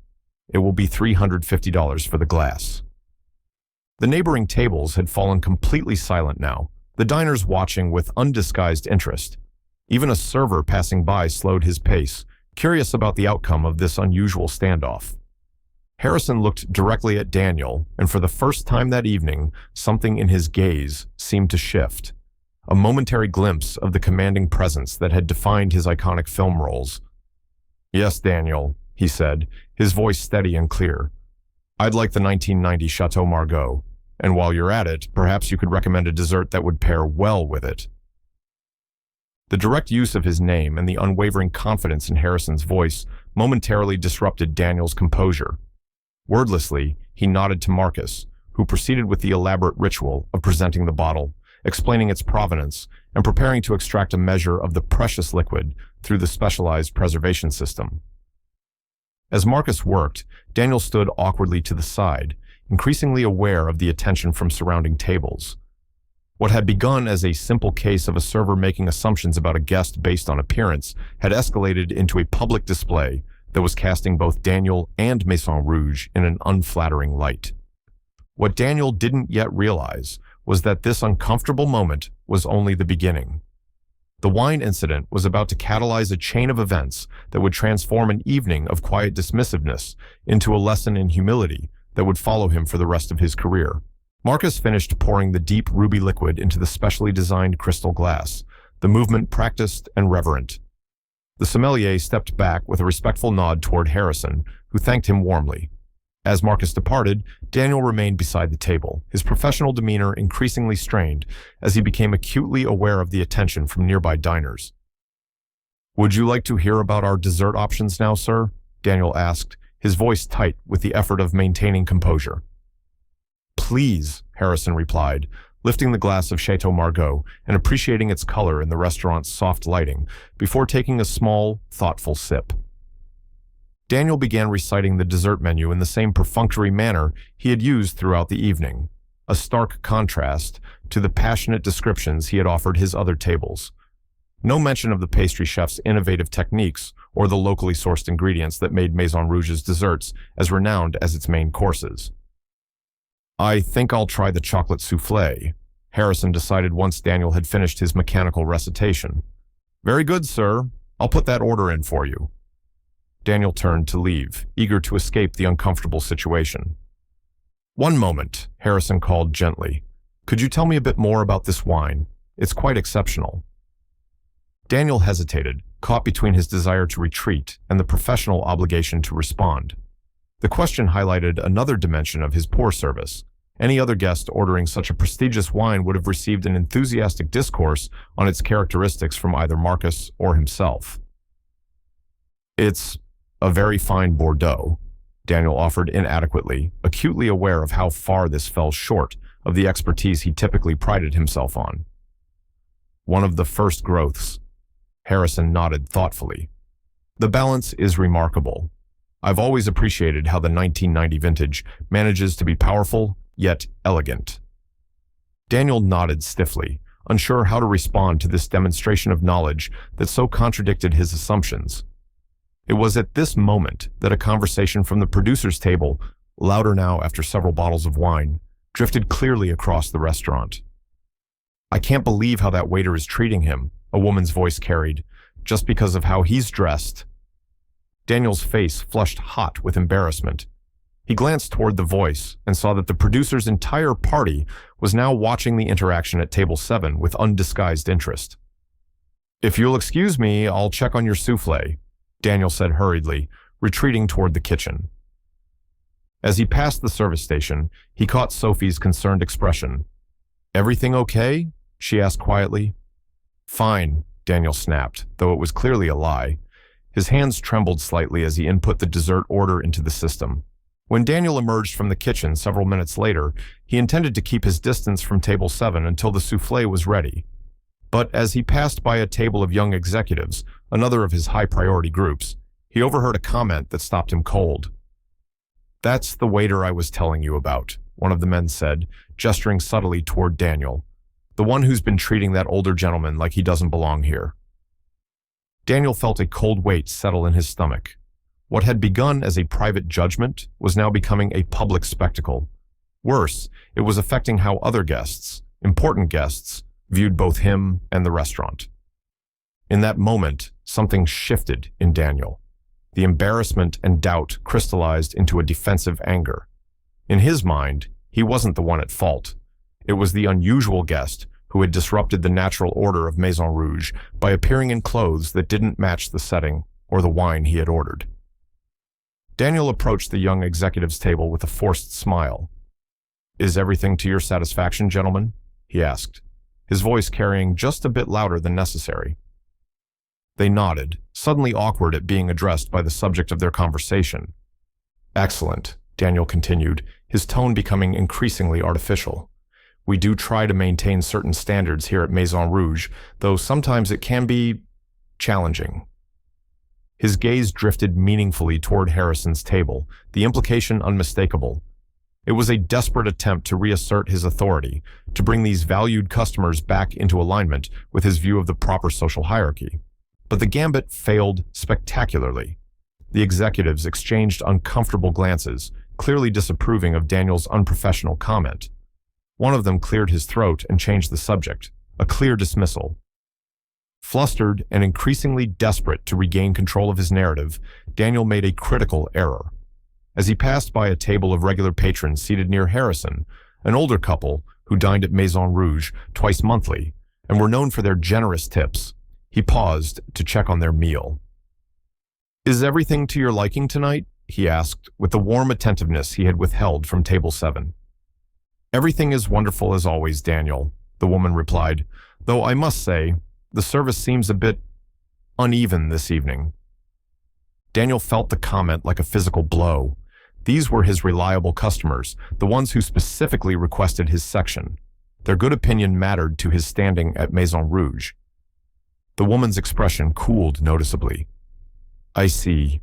It will be $350 for the glass. The neighboring tables had fallen completely silent now, the diners watching with undisguised interest. Even a server passing by slowed his pace, curious about the outcome of this unusual standoff. Harrison looked directly at Daniel, and for the first time that evening, something in his gaze seemed to shift. A momentary glimpse of the commanding presence that had defined his iconic film roles. Yes, Daniel, he said, his voice steady and clear. I'd like the 1990 Chateau Margaux, and while you're at it, perhaps you could recommend a dessert that would pair well with it. The direct use of his name and the unwavering confidence in Harrison's voice momentarily disrupted Daniel's composure. Wordlessly, he nodded to Marcus, who proceeded with the elaborate ritual of presenting the bottle, explaining its provenance, and preparing to extract a measure of the precious liquid through the specialized preservation system. As Marcus worked, Daniel stood awkwardly to the side, increasingly aware of the attention from surrounding tables. What had begun as a simple case of a server making assumptions about a guest based on appearance had escalated into a public display that was casting both Daniel and Maison Rouge in an unflattering light. What Daniel didn't yet realize was that this uncomfortable moment was only the beginning. The wine incident was about to catalyze a chain of events that would transform an evening of quiet dismissiveness into a lesson in humility that would follow him for the rest of his career. Marcus finished pouring the deep ruby liquid into the specially designed crystal glass, the movement practiced and reverent. The sommelier stepped back with a respectful nod toward Harrison, who thanked him warmly. As Marcus departed, Daniel remained beside the table, his professional demeanor increasingly strained as he became acutely aware of the attention from nearby diners. Would you like to hear about our dessert options now, sir? Daniel asked, his voice tight with the effort of maintaining composure. Please, Harrison replied, lifting the glass of Chateau Margaux and appreciating its color in the restaurant's soft lighting before taking a small, thoughtful sip. Daniel began reciting the dessert menu in the same perfunctory manner he had used throughout the evening, a stark contrast to the passionate descriptions he had offered his other tables. No mention of the pastry chef's innovative techniques or the locally sourced ingredients that made Maison Rouge's desserts as renowned as its main courses. I think I'll try the chocolate soufflé, Harrison decided once Daniel had finished his mechanical recitation. Very good, sir. I'll put that order in for you. Daniel turned to leave, eager to escape the uncomfortable situation. One moment, Harrison called gently. Could you tell me a bit more about this wine? It's quite exceptional. Daniel hesitated, caught between his desire to retreat and the professional obligation to respond. The question highlighted another dimension of his poor service. Any other guest ordering such a prestigious wine would have received an enthusiastic discourse on its characteristics from either Marcus or himself. It's a very fine Bordeaux, Daniel offered inadequately, acutely aware of how far this fell short of the expertise he typically prided himself on. One of the first growths. Harrison nodded thoughtfully. The balance is remarkable. I've always appreciated how the 1990 vintage manages to be powerful, yet elegant. Daniel nodded stiffly, unsure how to respond to this demonstration of knowledge that so contradicted his assumptions. It was at this moment that a conversation from the producer's table, louder now after several bottles of wine, drifted clearly across the restaurant. I can't believe how that waiter is treating him, a woman's voice carried, just because of how he's dressed. Daniel's face flushed hot with embarrassment. He glanced toward the voice and saw that the producer's entire party was now watching the interaction at table 7 with undisguised interest. If you'll excuse me, I'll check on your soufflé, Daniel said hurriedly, retreating toward the kitchen. As he passed the service station, he caught Sophie's concerned expression. Everything okay? She asked quietly. Fine, Daniel snapped, though it was clearly a lie. His hands trembled slightly as he input the dessert order into the system. When Daniel emerged from the kitchen several minutes later, he intended to keep his distance from table 7 until the soufflé was ready. But as he passed by a table of young executives, another of his high-priority groups, he overheard a comment that stopped him cold. That's the waiter I was telling you about, one of the men said, gesturing subtly toward Daniel. The one who's been treating that older gentleman like he doesn't belong here. Daniel felt a cold weight settle in his stomach. What had begun as a private judgment was now becoming a public spectacle. Worse, it was affecting how other guests, important guests, viewed both him and the restaurant. In that moment, something shifted in Daniel. The embarrassment and doubt crystallized into a defensive anger. In his mind, he wasn't the one at fault. It was the unusual guest who had disrupted the natural order of Maison Rouge by appearing in clothes that didn't match the setting or the wine he had ordered. Daniel approached the young executive's table with a forced smile. "Is everything to your satisfaction, gentlemen?" he asked, his voice carrying just a bit louder than necessary. They nodded, suddenly awkward at being addressed by the subject of their conversation. "Excellent," Daniel continued, his tone becoming increasingly artificial. "We do try to maintain certain standards here at Maison Rouge, though sometimes it can be challenging." His gaze drifted meaningfully toward Harrison's table, the implication unmistakable. It was a desperate attempt to reassert his authority, to bring these valued customers back into alignment with his view of the proper social hierarchy. But the gambit failed spectacularly. The executives exchanged uncomfortable glances, clearly disapproving of Daniel's unprofessional comment. One of them cleared his throat and changed the subject, a clear dismissal. Flustered and increasingly desperate to regain control of his narrative, Daniel made a critical error. As he passed by a table of regular patrons seated near Harrison, an older couple who dined at Maison Rouge twice monthly and were known for their generous tips, he paused to check on their meal. "Is everything to your liking tonight?" he asked, with the warm attentiveness he had withheld from table 7. "Everything is wonderful as always, Daniel," the woman replied, "though I must say, the service seems a bit uneven this evening." Daniel felt the comment like a physical blow. These were his reliable customers, the ones who specifically requested his section. Their good opinion mattered to his standing at Maison Rouge. The woman's expression cooled noticeably. "I see.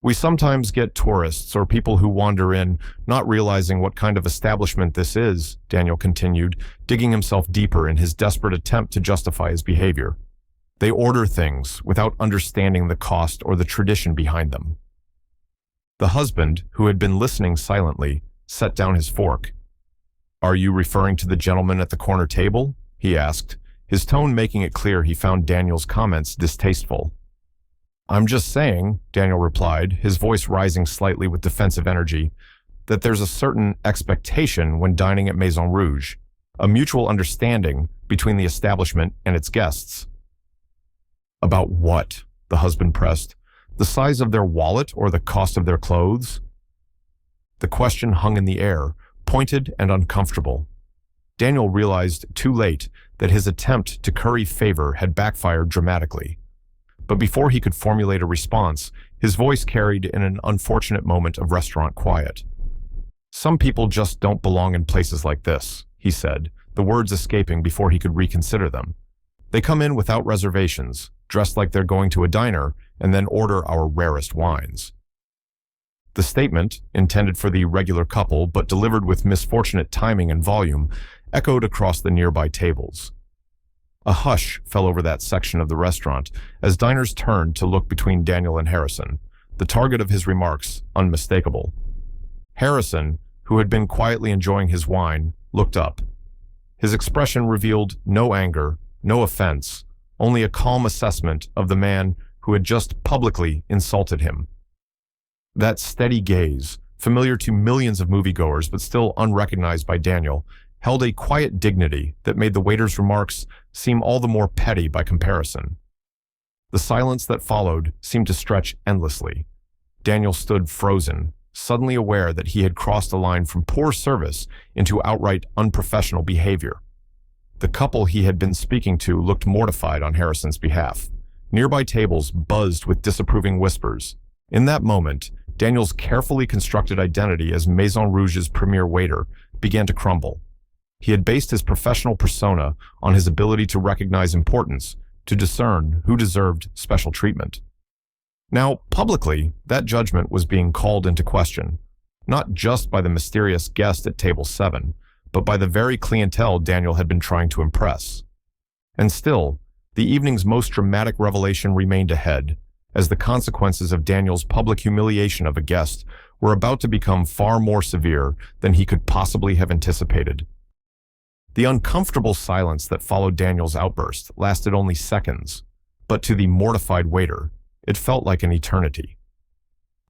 We sometimes get tourists or people who wander in, not realizing what kind of establishment this is," Daniel continued, digging himself deeper in his desperate attempt to justify his behavior. "They order things without understanding the cost or the tradition behind them." The husband, who had been listening silently, set down his fork. "Are you referring to the gentleman at the corner table?" he asked, his tone making it clear he found Daniel's comments distasteful. "I'm just saying," Daniel replied, his voice rising slightly with defensive energy, "that there's a certain expectation when dining at Maison Rouge, a mutual understanding between the establishment and its guests." "About what?" the husband pressed. "The size of their wallet or the cost of their clothes?" The question hung in the air, pointed and uncomfortable. Daniel realized too late that his attempt to curry favor had backfired dramatically. But before he could formulate a response, his voice carried in an unfortunate moment of restaurant quiet. "Some people just don't belong in places like this," he said, the words escaping before he could reconsider them. "They come in without reservations, dressed like they're going to a diner, and then order our rarest wines." The statement, intended for the regular couple but delivered with misfortunate timing and volume, echoed across the nearby tables. A hush fell over that section of the restaurant as diners turned to look between Daniel and Harrison, the target of his remarks unmistakable. Harrison, who had been quietly enjoying his wine, looked up. His expression revealed no anger, no offense, only a calm assessment of the man who had just publicly insulted him. That steady gaze, familiar to millions of moviegoers but still unrecognized by Daniel, held a quiet dignity that made the waiter's remarks seem all the more petty by comparison. The silence that followed seemed to stretch endlessly. Daniel stood frozen, suddenly aware that he had crossed a line from poor service into outright unprofessional behavior. The couple he had been speaking to looked mortified on Harrison's behalf. Nearby tables buzzed with disapproving whispers. In that moment, Daniel's carefully constructed identity as Maison Rouge's premier waiter began to crumble. He had based his professional persona on his ability to recognize importance, to discern who deserved special treatment. Now, publicly, that judgment was being called into question, not just by the mysterious guest at table 7, but by the very clientele Daniel had been trying to impress. And still, the evening's most dramatic revelation remained ahead, as the consequences of Daniel's public humiliation of a guest were about to become far more severe than he could possibly have anticipated. The uncomfortable silence that followed Daniel's outburst lasted only seconds, but to the mortified waiter, it felt like an eternity.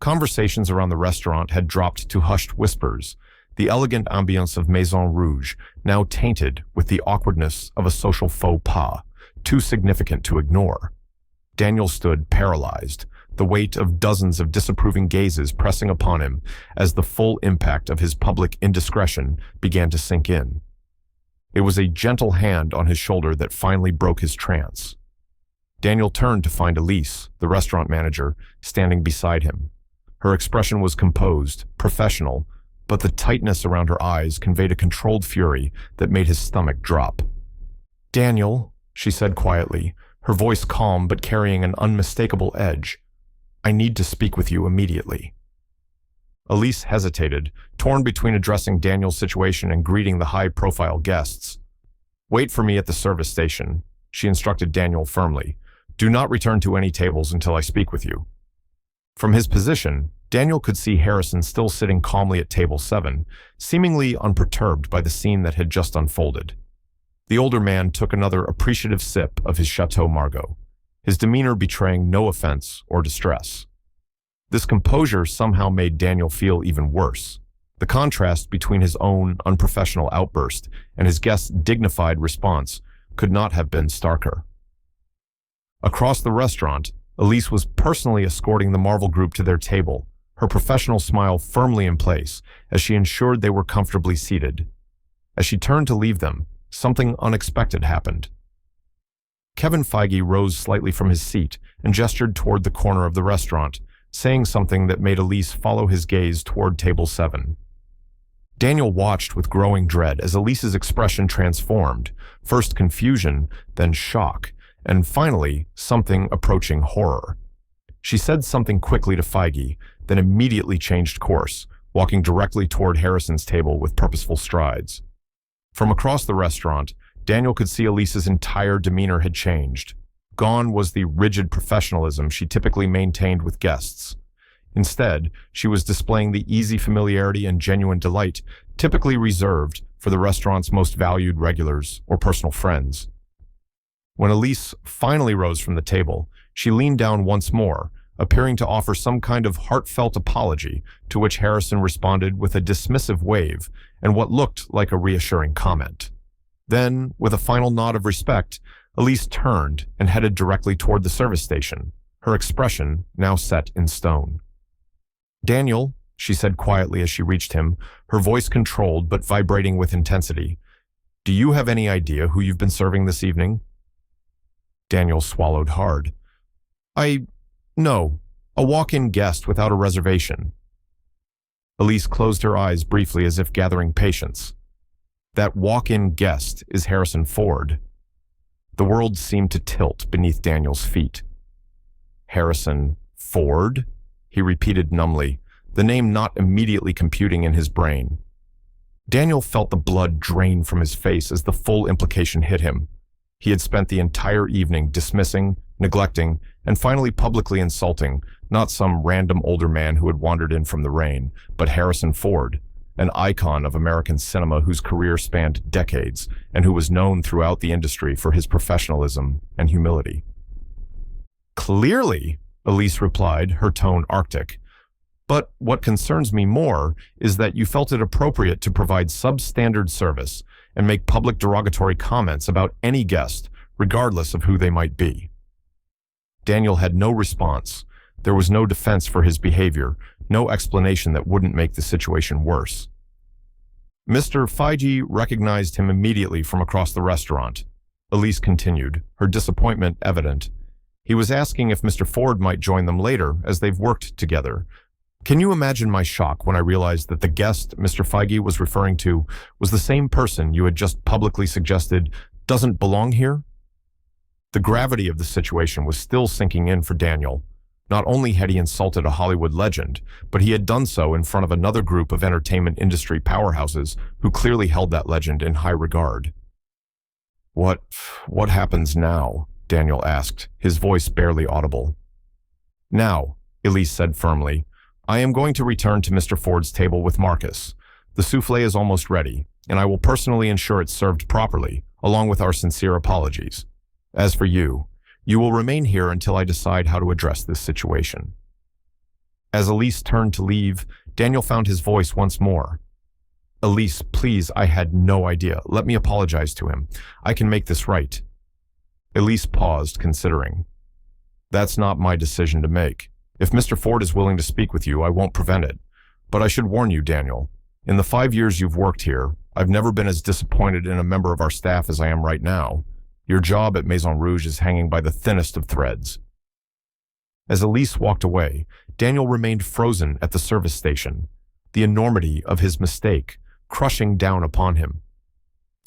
Conversations around the restaurant had dropped to hushed whispers, the elegant ambience of Maison Rouge now tainted with the awkwardness of a social faux pas, too significant to ignore. Daniel stood paralyzed, the weight of dozens of disapproving gazes pressing upon him as the full impact of his public indiscretion began to sink in. It was a gentle hand on his shoulder that finally broke his trance. Daniel turned to find Elise, the restaurant manager, standing beside him. Her expression was composed, professional, but the tightness around her eyes conveyed a controlled fury that made his stomach drop. "Daniel," she said quietly, her voice calm but carrying an unmistakable edge, "I need to speak with you immediately." Elise hesitated, torn between addressing Daniel's situation and greeting the high-profile guests. "Wait for me at the service station," she instructed Daniel firmly. "Do not return to any tables until I speak with you." From his position, Daniel could see Harrison still sitting calmly at table 7, seemingly unperturbed by the scene that had just unfolded. The older man took another appreciative sip of his Chateau Margaux, his demeanor betraying no offense or distress. This composure somehow made Daniel feel even worse. The contrast between his own unprofessional outburst and his guest's dignified response could not have been starker. Across the restaurant, Elise was personally escorting the Marvel group to their table, her professional smile firmly in place as she ensured they were comfortably seated. As she turned to leave them, something unexpected happened. Kevin Feige rose slightly from his seat and gestured toward the corner of the restaurant, saying something that made Elise follow his gaze toward table 7. Daniel watched with growing dread as Elise's expression transformed, first confusion, then shock, and finally something approaching horror. She said something quickly to Feige, then immediately changed course, walking directly toward Harrison's table with purposeful strides. From across the restaurant, Daniel could see Elise's entire demeanor had changed. Gone was the rigid professionalism she typically maintained with guests. Instead, she was displaying the easy familiarity and genuine delight typically reserved for the restaurant's most valued regulars or personal friends. When Elise finally rose from the table, she leaned down once more, appearing to offer some kind of heartfelt apology, to which Harrison responded with a dismissive wave and what looked like a reassuring comment. Then, with a final nod of respect, Elise turned and headed directly toward the service station, her expression now set in stone. "Daniel," she said quietly as she reached him, her voice controlled but vibrating with intensity, "do you have any idea who you've been serving this evening?" Daniel swallowed hard. No, a walk-in guest without a reservation." Elise closed her eyes briefly as if gathering patience. "That walk-in guest is Harrison Ford." The world seemed to tilt beneath Daniel's feet. "Harrison Ford?" he repeated numbly, the name not immediately computing in his brain. Daniel felt the blood drain from his face as the full implication hit him. He had spent the entire evening dismissing, neglecting, and finally publicly insulting not some random older man who had wandered in from the rain, but Harrison Ford, an icon of American cinema whose career spanned decades and who was known throughout the industry for his professionalism and humility. "Clearly," Elise replied, her tone arctic. "But what concerns me more is that you felt it appropriate to provide substandard service and make public derogatory comments about any guest, regardless of who they might be." Daniel had no response. There was no defense for his behavior, no explanation that wouldn't make the situation worse. Mr. Feige recognized him immediately from across the restaurant. Elise continued, her disappointment evident. He was asking if Mr. Ford might join them later, as they've worked together. Can you imagine my shock when I realized that the guest Mr. Feige was referring to was the same person you had just publicly suggested doesn't belong here? The gravity of the situation was still sinking in for Daniel. Not only had he insulted a Hollywood legend, but he had done so in front of another group of entertainment industry powerhouses who clearly held that legend in high regard. What happens now? Daniel asked, his voice barely audible. Now, Elise said firmly, I am going to return to Mr. Ford's table with Marcus. The souffle is almost ready, and I will personally ensure it's served properly, along with our sincere apologies. As for you, you will remain here until I decide how to address this situation. As Elise turned to leave, Daniel found his voice once more. Elise, please, I had no idea. Let me apologize to him. I can make this right. Elise paused, considering. That's not my decision to make. If Mr. Ford is willing to speak with you, I won't prevent it. But I should warn you, Daniel. In the 5 years you've worked here, I've never been as disappointed in a member of our staff as I am right now. Your job at Maison Rouge is hanging by the thinnest of threads. As Elise walked away, Daniel remained frozen at the service station, the enormity of his mistake crushing down upon him.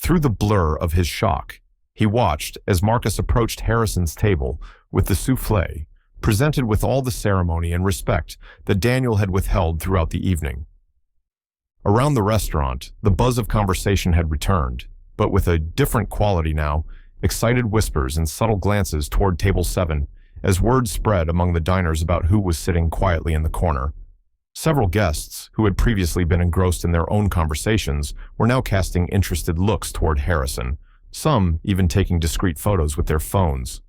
Through the blur of his shock, he watched as Marcus approached Harrison's table with the souffle, presented with all the ceremony and respect that Daniel had withheld throughout the evening. Around the restaurant, the buzz of conversation had returned, but with a different quality now, excited whispers and subtle glances toward table 7 as word spread among the diners about who was sitting quietly in the corner. Several guests, who had previously been engrossed in their own conversations, were now casting interested looks toward Harrison, some even taking discreet photos with their phones.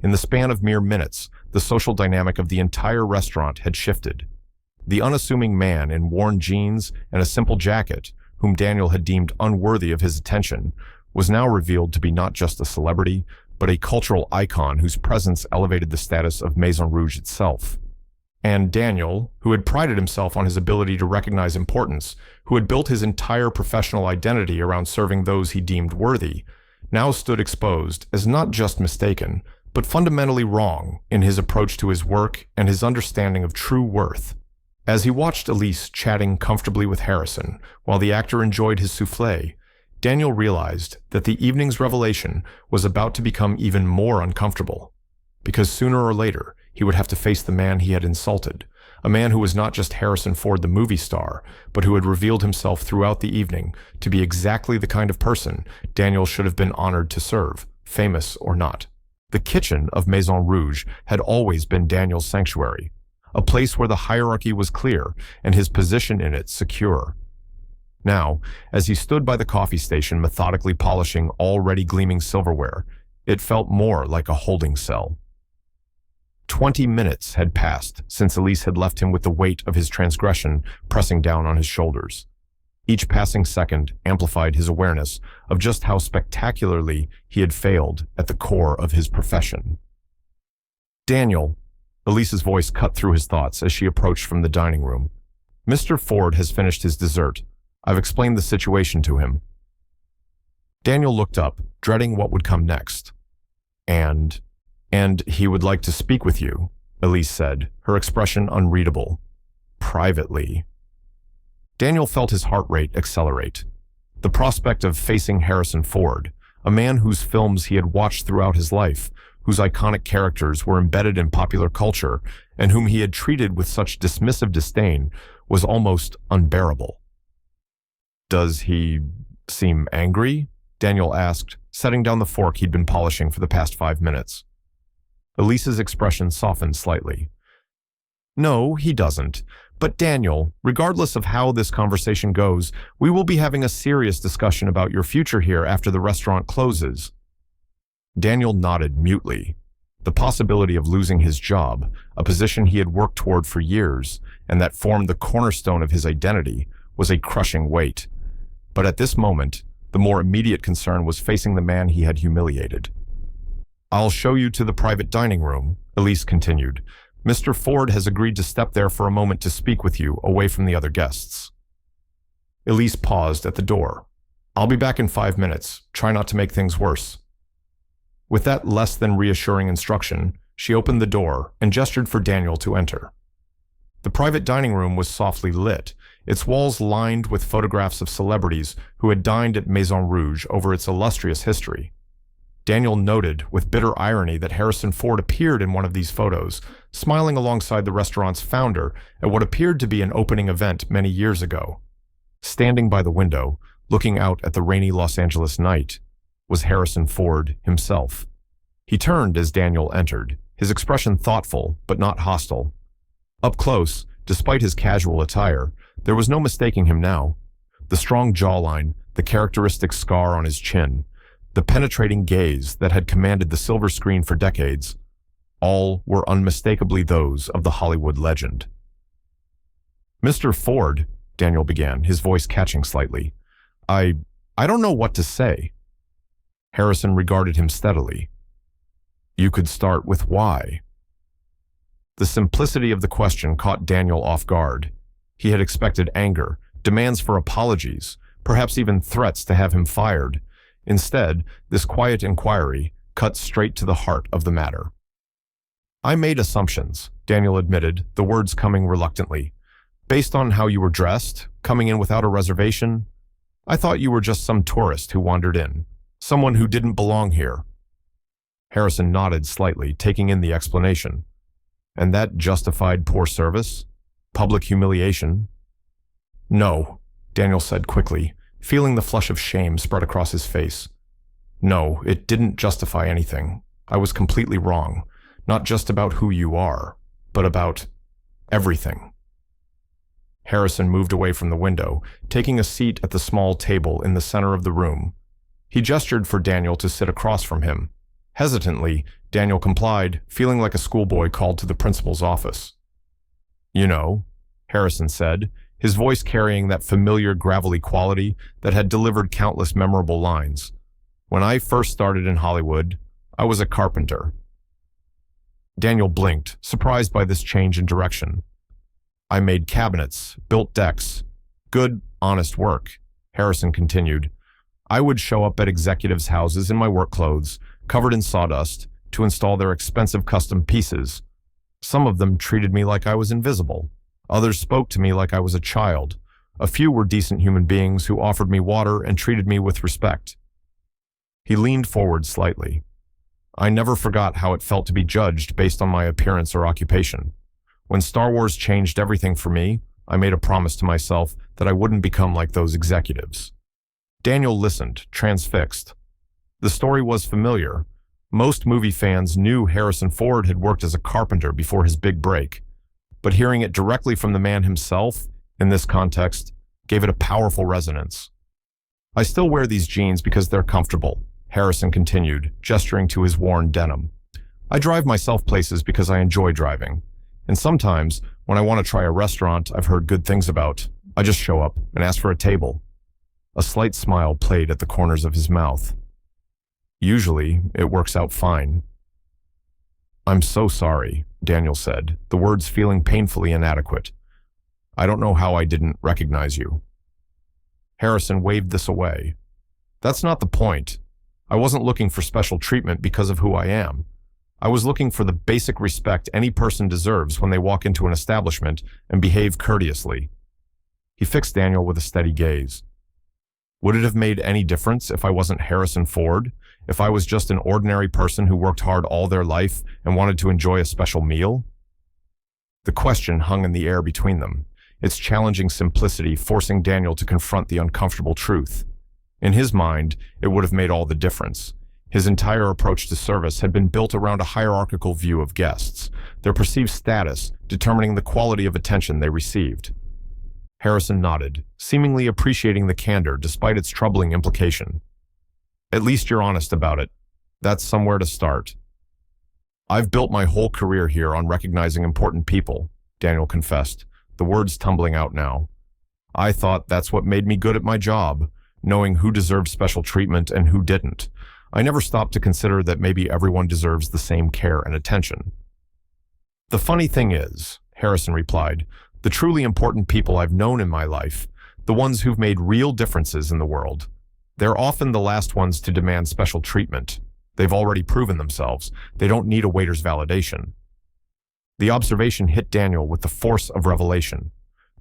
In the span of mere minutes, the social dynamic of the entire restaurant had shifted. The unassuming man in worn jeans and a simple jacket, whom Daniel had deemed unworthy of his attention, was now revealed to be not just a celebrity, but a cultural icon whose presence elevated the status of Maison Rouge itself. And Daniel, who had prided himself on his ability to recognize importance, who had built his entire professional identity around serving those he deemed worthy, now stood exposed as not just mistaken, but fundamentally wrong in his approach to his work and his understanding of true worth. As he watched Elise chatting comfortably with Harrison while the actor enjoyed his souffle, Daniel realized that the evening's revelation was about to become even more uncomfortable, because sooner or later he would have to face the man he had insulted, a man who was not just Harrison Ford the movie star, but who had revealed himself throughout the evening to be exactly the kind of person Daniel should have been honored to serve, famous or not. The kitchen of Maison Rouge had always been Daniel's sanctuary, a place where the hierarchy was clear and his position in it secure. Now, as he stood by the coffee station methodically polishing already gleaming silverware, it felt more like a holding cell. 20 minutes had passed since Elise had left him with the weight of his transgression pressing down on his shoulders. Each passing second amplified his awareness of just how spectacularly he had failed at the core of his profession. Daniel, Elise's voice cut through his thoughts as she approached from the dining room. Mr. Ford has finished his dessert. I've explained the situation to him. Daniel looked up, dreading what would come next. And he would like to speak with you, Elise said, her expression unreadable. Privately. Daniel felt his heart rate accelerate. The prospect of facing Harrison Ford, a man whose films he had watched throughout his life, whose iconic characters were embedded in popular culture, and whom he had treated with such dismissive disdain, was almost unbearable. Does he seem angry? Daniel asked, setting down the fork he'd been polishing for the past 5 minutes. Elise's expression softened slightly. No, he doesn't. But Daniel, regardless of how this conversation goes, we will be having a serious discussion about your future here after the restaurant closes. Daniel nodded mutely. The possibility of losing his job, a position he had worked toward for years, and that formed the cornerstone of his identity, was a crushing weight. But at this moment, the more immediate concern was facing the man he had humiliated. I'll show you to the private dining room, Elise continued. Mr. Ford has agreed to step there for a moment to speak with you, away from the other guests. Elise paused at the door. I'll be back in 5 minutes. Try not to make things worse. With that less than reassuring instruction, she opened the door and gestured for Daniel to enter. The private dining room was softly lit, its walls lined with photographs of celebrities who had dined at Maison Rouge over its illustrious history. Daniel noted with bitter irony that Harrison Ford appeared in one of these photos, smiling alongside the restaurant's founder at what appeared to be an opening event many years ago. Standing by the window, looking out at the rainy Los Angeles night, was Harrison Ford himself. He turned as Daniel entered, his expression thoughtful but not hostile. Up close, despite his casual attire, there was no mistaking him now. The strong jawline, the characteristic scar on his chin, the penetrating gaze that had commanded the silver screen for decades, all were unmistakably those of the Hollywood legend. "Mr. Ford," Daniel began, his voice catching slightly, I don't know what to say." Harrison regarded him steadily. "You could start with why." The simplicity of the question caught Daniel off guard. He had expected anger, demands for apologies, perhaps even threats to have him fired. Instead, this quiet inquiry cut straight to the heart of the matter. "I made assumptions," Daniel admitted, the words coming reluctantly. "Based on how you were dressed, coming in without a reservation, I thought you were just some tourist who wandered in, someone who didn't belong here." Harrison nodded slightly, taking in the explanation. "And that justified poor service? Public humiliation?" "No," Daniel said quickly, feeling the flush of shame spread across his face. "No, it didn't justify anything. I was completely wrong, not just about who you are, but about everything." Harrison moved away from the window, taking a seat at the small table in the center of the room. He gestured for Daniel to sit across from him. Hesitantly, Daniel complied, feeling like a schoolboy called to the principal's office. "You know," Harrison said, his voice carrying that familiar gravelly quality that had delivered countless memorable lines. "When I first started in Hollywood, I was a carpenter." Daniel blinked, surprised by this change in direction. "I made cabinets, built decks. Good, honest work," Harrison continued. "I would show up at executives' houses in my work clothes, covered in sawdust, to install their expensive custom pieces. Some of them treated me like I was invisible. Others spoke to me like I was a child. A few were decent human beings who offered me water and treated me with respect." He leaned forward slightly. "I never forgot how it felt to be judged based on my appearance or occupation. When Star Wars changed everything for me, I made a promise to myself that I wouldn't become like those executives." Daniel listened, transfixed. The story was familiar. Most movie fans knew Harrison Ford had worked as a carpenter before his big break, but hearing it directly from the man himself, in this context, gave it a powerful resonance. "I still wear these jeans because they're comfortable," Harrison continued, gesturing to his worn denim. "I drive myself places because I enjoy driving. And sometimes, when I want to try a restaurant I've heard good things about, I just show up and ask for a table." A slight smile played at the corners of his mouth. "Usually, it works out fine." "I'm so sorry," Daniel said, the words feeling painfully inadequate. "I don't know how I didn't recognize you." Harrison waved this away. "That's not the point. I wasn't looking for special treatment because of who I am. I was looking for the basic respect any person deserves when they walk into an establishment and behave courteously." He fixed Daniel with a steady gaze. "Would it have made any difference if I wasn't Harrison Ford? If I was just an ordinary person who worked hard all their life and wanted to enjoy a special meal?" The question hung in the air between them, its challenging simplicity forcing Daniel to confront the uncomfortable truth. In his mind, it would have made all the difference. His entire approach to service had been built around a hierarchical view of guests, their perceived status determining the quality of attention they received. Harrison nodded, seemingly appreciating the candor despite its troubling implication. "At least you're honest about it. That's somewhere to start." "I've built my whole career here on recognizing important people," Daniel confessed, the words tumbling out now. "I thought that's what made me good at my job, knowing who deserved special treatment and who didn't. I never stopped to consider that maybe everyone deserves the same care and attention." "The funny thing is," Harrison replied, "the truly important people I've known in my life, the ones who've made real differences in the world, they're often the last ones to demand special treatment. They've already proven themselves. They don't need a waiter's validation." The observation hit Daniel with the force of revelation.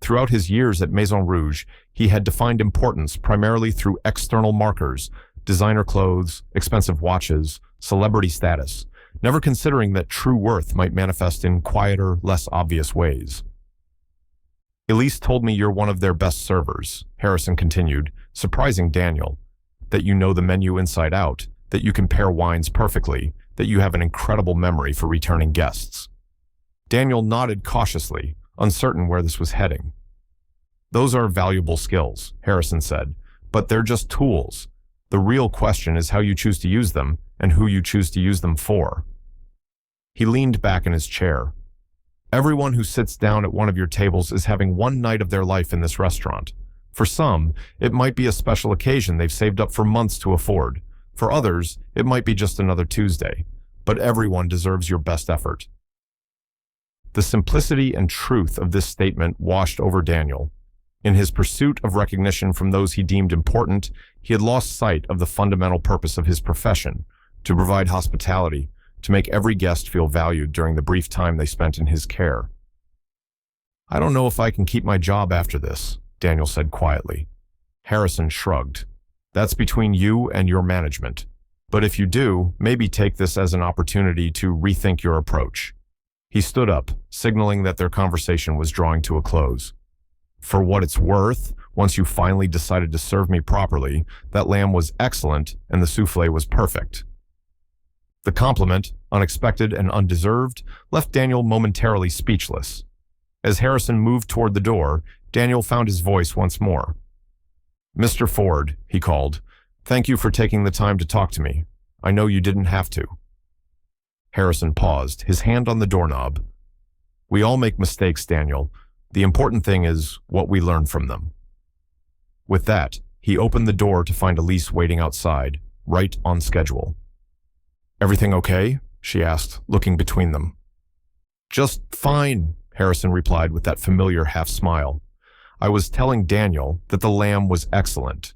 Throughout his years at Maison Rouge, he had defined importance primarily through external markers, designer clothes, expensive watches, celebrity status. never considering that true worth might manifest in quieter, less obvious ways. Elise told me you're one of their best servers, Harrison continued, surprising Daniel, that you know the menu inside out, that you can pair wines perfectly, that you have an incredible memory for returning guests. Daniel nodded cautiously, uncertain where this was heading. Those are valuable skills, Harrison said, but they're just tools. The real question is how you choose to use them and who you choose to use them for. He leaned back in his chair. Everyone who sits down at one of your tables is having one night of their life in this restaurant. For some, it might be a special occasion they've saved up for months to afford. For others, it might be just another Tuesday. But everyone deserves your best effort. The simplicity and truth of this statement washed over Daniel. In his pursuit of recognition from those he deemed important, he had lost sight of the fundamental purpose of his profession, to provide hospitality, to make every guest feel valued during the brief time they spent in his care. I don't know if I can keep my job after this, Daniel said quietly. Harrison shrugged. That's between you and your management. But if you do, maybe take this as an opportunity to rethink your approach. He stood up, signaling that their conversation was drawing to a close. For what it's worth, once you finally decided to serve me properly, that lamb was excellent and the soufflé was perfect. The compliment, unexpected and undeserved, left Daniel momentarily speechless. As Harrison moved toward the door, Daniel found his voice once more. Mr. Ford, he called, thank you for taking the time to talk to me. I know you didn't have to. Harrison paused, his hand on the doorknob. We all make mistakes, Daniel. The important thing is what we learn from them. With that, he opened the door to find Elise waiting outside, right on schedule. Everything okay? She asked, looking between them. Just fine, Harrison replied with that familiar half-smile. I was telling Daniel that the lamb was excellent.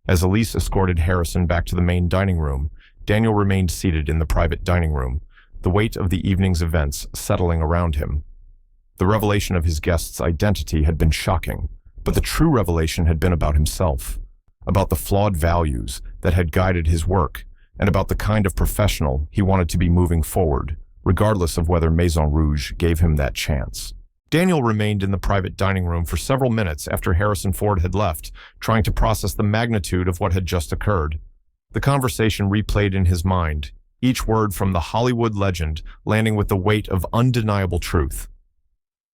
As Elise escorted Harrison back to the main dining room, Daniel remained seated in the private dining room, the weight of the evening's events settling around him. The revelation of his guest's identity had been shocking, but the true revelation had been about himself, about the flawed values that had guided his work, and about the kind of professional he wanted to be moving forward, regardless of whether Maison Rouge gave him that chance. Daniel remained in the private dining room for several minutes after Harrison Ford had left, trying to process the magnitude of what had just occurred. The conversation replayed in his mind, each word from the Hollywood legend landing with the weight of undeniable truth.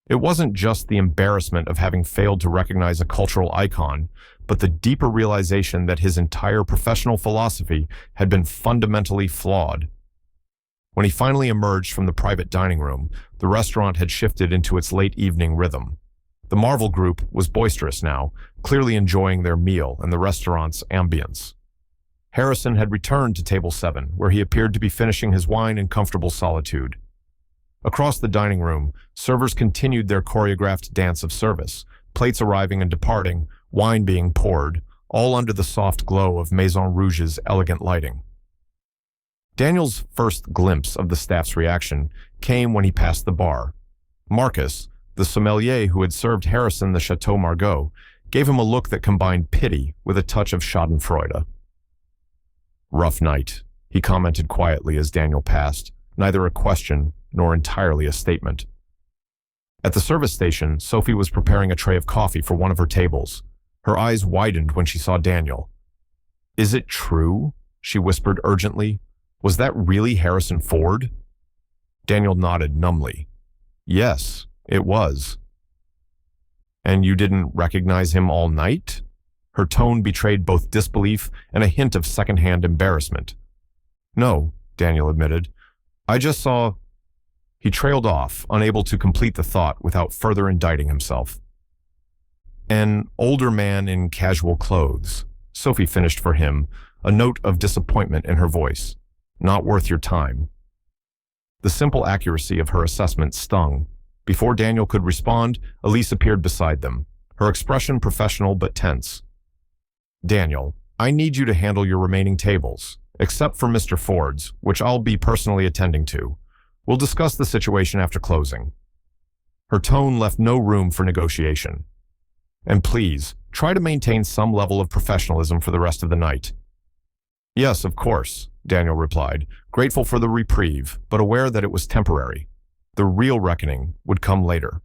It wasn't just the embarrassment of having failed to recognize a cultural icon, but the deeper realization that his entire professional philosophy had been fundamentally flawed. When he finally emerged from the private dining room, the restaurant had shifted into its late evening rhythm. The Marvel group was boisterous now, clearly enjoying their meal and the restaurant's ambience. Harrison had returned to table 7, where he appeared to be finishing his wine in comfortable solitude. Across the dining room, servers continued their choreographed dance of service, plates arriving and departing, wine being poured, all under the soft glow of Maison Rouge's elegant lighting. Daniel's first glimpse of the staff's reaction came when he passed the bar. Marcus, the sommelier who had served Harrison the Chateau Margaux, gave him a look that combined pity with a touch of schadenfreude. Rough night, he commented quietly as Daniel passed, neither a question nor entirely a statement. At the service station, Sophie was preparing a tray of coffee for one of her tables. Her eyes widened when she saw Daniel. "Is it true?" she whispered urgently. "Was that really Harrison Ford?" Daniel nodded numbly. "Yes, it was." "And you didn't recognize him all night?" Her tone betrayed both disbelief and a hint of second-hand embarrassment. "No," Daniel admitted. "I just saw—" He trailed off, unable to complete the thought without further indicting himself. "An older man in casual clothes," Sophie finished for him, a note of disappointment in her voice. "Not worth your time." The simple accuracy of her assessment stung. Before Daniel could respond, Elise appeared beside them, her expression professional but tense. "Daniel, I need you to handle your remaining tables, except for Mr. Ford's, which I'll be personally attending to. We'll discuss the situation after closing." Her tone left no room for negotiation. "And please, try to maintain some level of professionalism for the rest of the night." "Yes, of course," Daniel replied, grateful for the reprieve, but aware that it was temporary. The real reckoning would come later.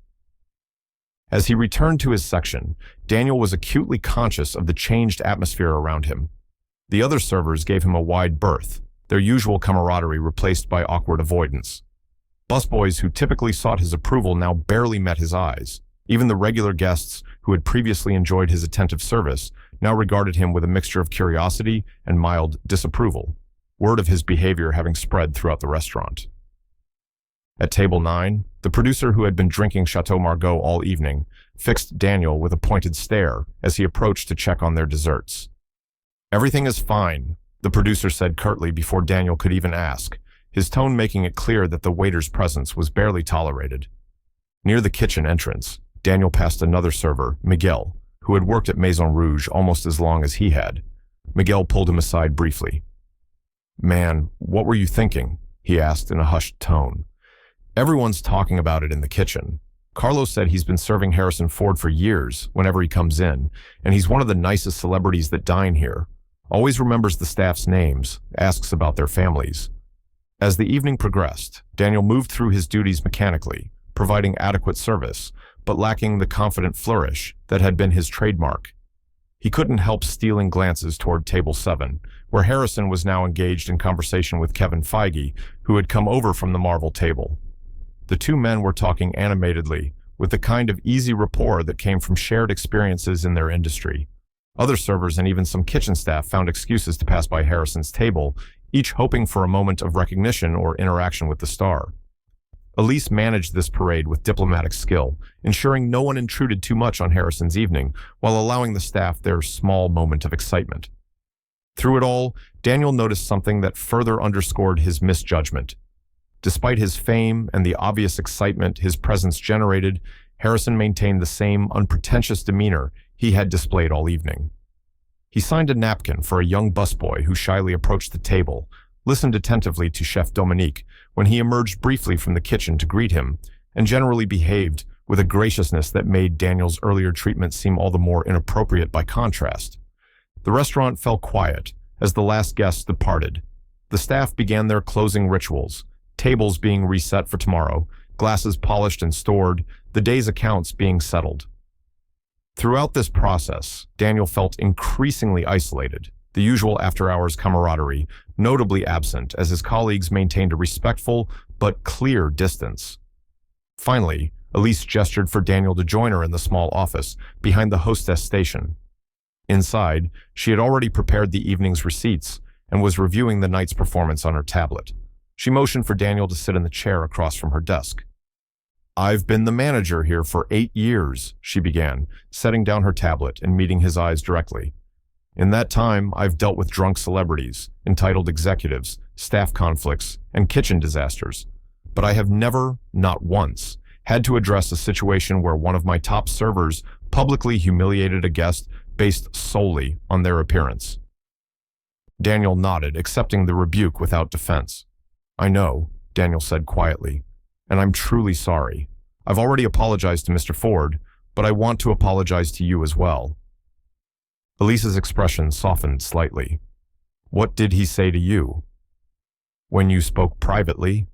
As he returned to his section, Daniel was acutely conscious of the changed atmosphere around him. The other servers gave him a wide berth, their usual camaraderie replaced by awkward avoidance. Busboys who typically sought his approval now barely met his eyes. Even the regular guests who had previously enjoyed his attentive service now regarded him with a mixture of curiosity and mild disapproval, word of his behavior having spread throughout the restaurant. At table 9, the producer who had been drinking Chateau Margaux all evening fixed Daniel with a pointed stare as he approached to check on their desserts. "Everything is fine," the producer said curtly before Daniel could even ask, his tone making it clear that the waiter's presence was barely tolerated. Near the kitchen entrance, Daniel passed another server, Miguel, who had worked at Maison Rouge almost as long as he had. Miguel pulled him aside briefly. "Man, what were you thinking?" he asked in a hushed tone. "Everyone's talking about it in the kitchen. Carlos said he's been serving Harrison Ford for years whenever he comes in, and he's one of the nicest celebrities that dine here. Always remembers the staff's names, asks about their families." As the evening progressed, Daniel moved through his duties mechanically, providing adequate service, but lacking the confident flourish that had been his trademark. He couldn't help stealing glances toward table 7, where Harrison was now engaged in conversation with Kevin Feige, who had come over from the Marvel table. The two men were talking animatedly, with the kind of easy rapport that came from shared experiences in their industry. Other servers and even some kitchen staff found excuses to pass by Harrison's table, each hoping for a moment of recognition or interaction with the star. Elise managed this parade with diplomatic skill, ensuring no one intruded too much on Harrison's evening, while allowing the staff their small moment of excitement. Through it all, Daniel noticed something that further underscored his misjudgment. Despite his fame and the obvious excitement his presence generated, Harrison maintained the same unpretentious demeanor he had displayed all evening. He signed a napkin for a young busboy who shyly approached the table, listened attentively to Chef Dominique when he emerged briefly from the kitchen to greet him, and generally behaved with a graciousness that made Daniel's earlier treatment seem all the more inappropriate by contrast. The restaurant fell quiet as the last guests departed. The staff began their closing rituals, tables being reset for tomorrow, glasses polished and stored, the day's accounts being settled. Throughout this process, Daniel felt increasingly isolated, the usual after-hours camaraderie notably absent as his colleagues maintained a respectful but clear distance. Finally, Elise gestured for Daniel to join her in the small office behind the hostess station. Inside, she had already prepared the evening's receipts and was reviewing the night's performance on her tablet. She motioned for Daniel to sit in the chair across from her desk. "I've been the manager here for 8 years, she began, setting down her tablet and meeting his eyes directly. "In that time, I've dealt with drunk celebrities, entitled executives, staff conflicts, and kitchen disasters. But I have never, not once, had to address a situation where one of my top servers publicly humiliated a guest based solely on their appearance." Daniel nodded, accepting the rebuke without defense. "I know," Daniel said quietly, "and I'm truly sorry. I've already apologized to Mr. Ford, but I want to apologize to you as well." Elise's expression softened slightly. "What did he say to you?" "When you spoke privately?"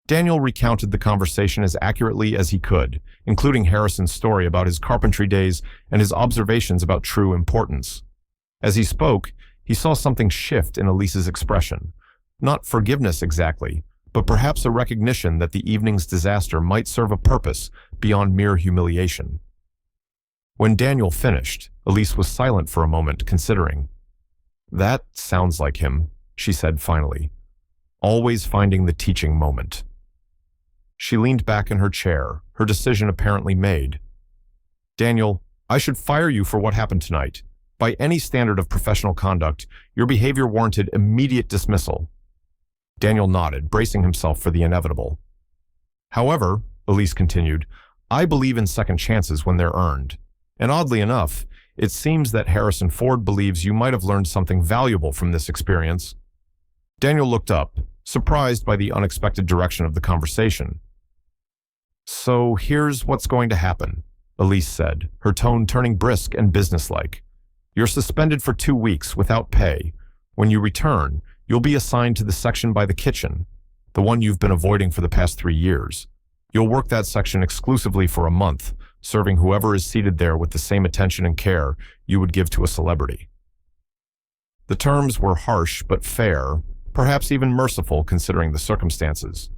Daniel recounted the conversation as accurately as he could, including Harrison's story about his carpentry days and his observations about true importance. As he spoke, he saw something shift in Elise's expression. Not forgiveness exactly, but perhaps a recognition that the evening's disaster might serve a purpose beyond mere humiliation. When Daniel finished, Elise was silent for a moment, considering. "That sounds like him," she said finally. "Always finding the teaching moment." She leaned back in her chair, her decision apparently made. "Daniel, I should fire you for what happened tonight. By any standard of professional conduct, your behavior warranted immediate dismissal." Daniel nodded, bracing himself for the inevitable. "However," Elise continued, "I believe in second chances when they're earned. And oddly enough, it seems that Harrison Ford believes you might have learned something valuable from this experience." Daniel looked up, surprised by the unexpected direction of the conversation. "So here's what's going to happen," Elise said, her tone turning brisk and businesslike. "You're suspended for 2 weeks without pay. When you return, You'll be assigned to the section by the kitchen, the one you've been avoiding for the past 3 years. You'll work that section exclusively for a month, serving whoever is seated there with the same attention and care you would give to a celebrity. The terms were harsh but fair, perhaps even merciful considering the circumstances.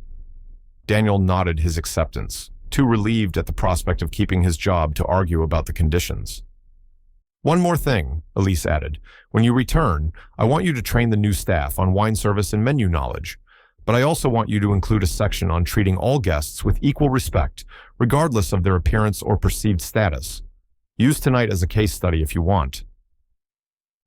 Daniel nodded his acceptance, too relieved at the prospect of keeping his job to argue about the conditions. "One more thing," Elise added. "When you return, I want you to train the new staff on wine service and menu knowledge, but I also want you to include a section on treating all guests with equal respect, regardless of their appearance or perceived status. Use tonight as a case study if you want."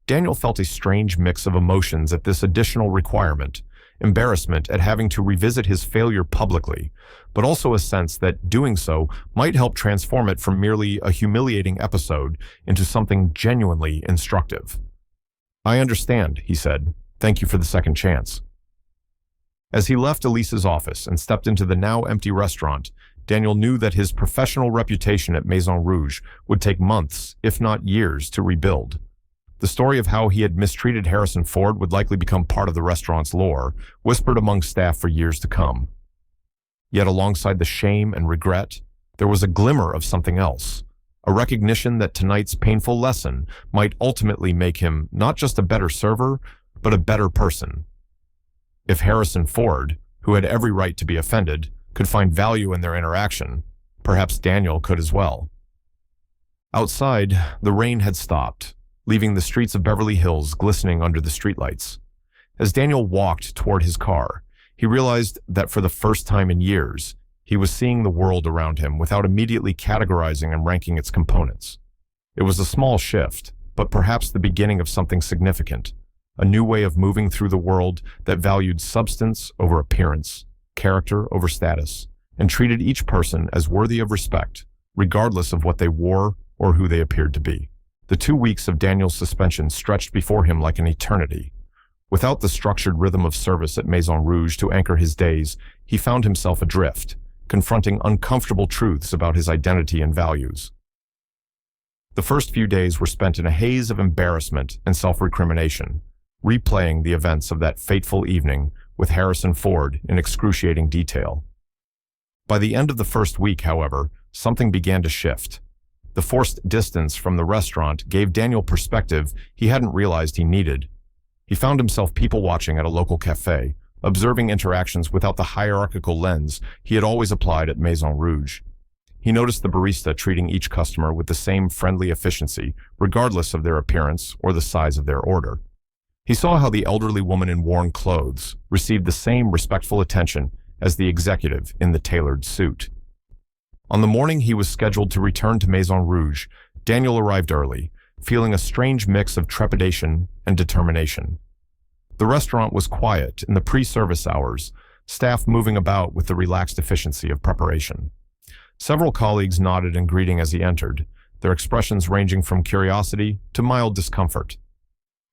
Daniel felt a strange mix of emotions at this additional requirement, embarrassment at having to revisit his failure publicly, but also a sense that doing so might help transform it from merely a humiliating episode into something genuinely instructive. "I understand," he said. "Thank you for the second chance." As he left Elise's office and stepped into the now empty restaurant, Daniel knew that his professional reputation at Maison Rouge would take months, if not years, to rebuild. The story of how he had mistreated Harrison Ford would likely become part of the restaurant's lore, whispered among staff for years to come. Yet alongside the shame and regret, there was a glimmer of something else, a recognition that tonight's painful lesson might ultimately make him not just a better server, but a better person. If Harrison Ford, who had every right to be offended, could find value in their interaction, perhaps Daniel could as well. Outside, the rain had stopped, leaving the streets of Beverly Hills glistening under the streetlights. As Daniel walked toward his car, he realized that for the first time in years, he was seeing the world around him without immediately categorizing and ranking its components. It was a small shift, but perhaps the beginning of something significant, a new way of moving through the world that valued substance over appearance, character over status, and treated each person as worthy of respect, regardless of what they wore or who they appeared to be. The 2 weeks of Daniel's suspension stretched before him like an eternity. Without the structured rhythm of service at Maison Rouge to anchor his days, he found himself adrift, confronting uncomfortable truths about his identity and values. The first few days were spent in a haze of embarrassment and self-recrimination, replaying the events of that fateful evening with Harrison Ford in excruciating detail. By the end of the first week, however, something began to shift. The forced distance from the restaurant gave Daniel perspective he hadn't realized he needed. He found himself people-watching at a local cafe, observing interactions without the hierarchical lens he had always applied at Maison Rouge. He noticed the barista treating each customer with the same friendly efficiency, regardless of their appearance or the size of their order. He saw how the elderly woman in worn clothes received the same respectful attention as the executive in the tailored suit. On the morning he was scheduled to return to Maison Rouge, Daniel arrived early, feeling a strange mix of trepidation and determination. The restaurant was quiet in the pre-service hours, staff moving about with the relaxed efficiency of preparation. Several colleagues nodded in greeting as he entered, their expressions ranging from curiosity to mild discomfort.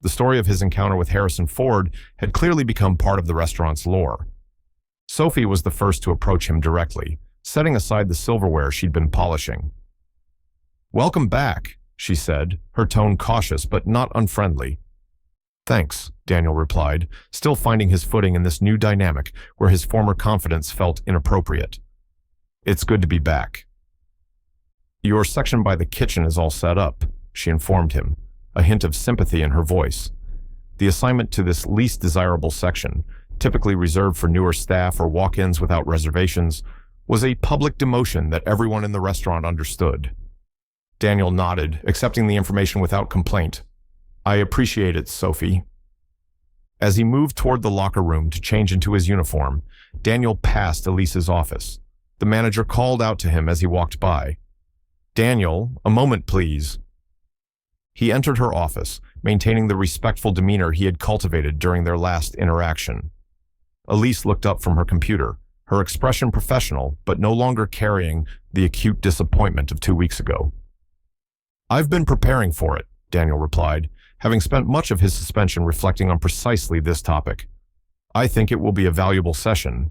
The story of his encounter with Harrison Ford had clearly become part of the restaurant's lore. Sophie was the first to approach him directly, setting aside the silverware she'd been polishing. "Welcome back," she said, her tone cautious but not unfriendly. "Thanks," Daniel replied, still finding his footing in this new dynamic where his former confidence felt inappropriate. "It's good to be back." "Your section by the kitchen is all set up," she informed him, a hint of sympathy in her voice. The assignment to this least desirable section, typically reserved for newer staff or walk-ins without reservations, was a public demotion that everyone in the restaurant understood. Daniel nodded, accepting the information without complaint. "I appreciate it, Sophie." As he moved toward the locker room to change into his uniform, Daniel passed Elise's office. The manager called out to him as he walked by. "Daniel, a moment, please." He entered her office, maintaining the respectful demeanor he had cultivated during their last interaction. Elise looked up from her computer, her expression professional, but no longer carrying the acute disappointment of 2 weeks ago. "I've been preparing for it," Daniel replied, having spent much of his suspension reflecting on precisely this topic. "I think it will be a valuable session."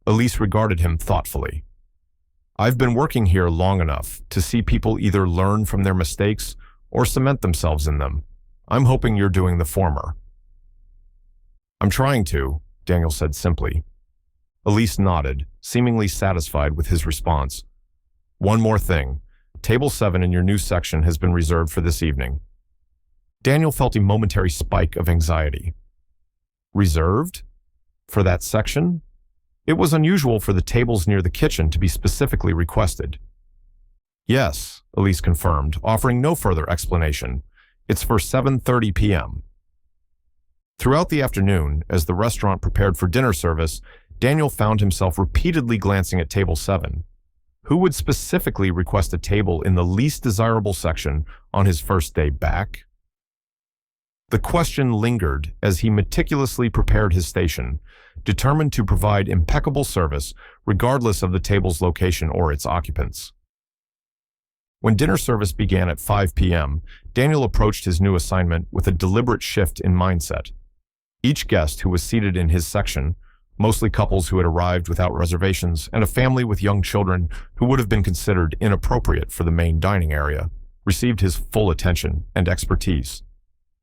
Elise regarded him thoughtfully. "I've been working here long enough to see people either learn from their mistakes or cement themselves in them. I'm hoping you're doing the former." I'm trying to, Daniel said simply. Elise nodded, seemingly satisfied with his response. One more thing. Table 7 in your new section has been reserved for this evening. Daniel felt a momentary spike of anxiety. Reserved? For that section? It was unusual for the tables near the kitchen to be specifically requested. Yes, Elise confirmed, offering no further explanation. It's for 7:30 p.m. Throughout the afternoon, as the restaurant prepared for dinner service, Daniel found himself repeatedly glancing at table 7. Who would specifically request a table in the least desirable section on his first day back? The question lingered as he meticulously prepared his station, determined to provide impeccable service regardless of the table's location or its occupants. When dinner service began at 5 p.m., Daniel approached his new assignment with a deliberate shift in mindset. Each guest who was seated in his section, mostly couples who had arrived without reservations and a family with young children who would have been considered inappropriate for the main dining area, received his full attention and expertise.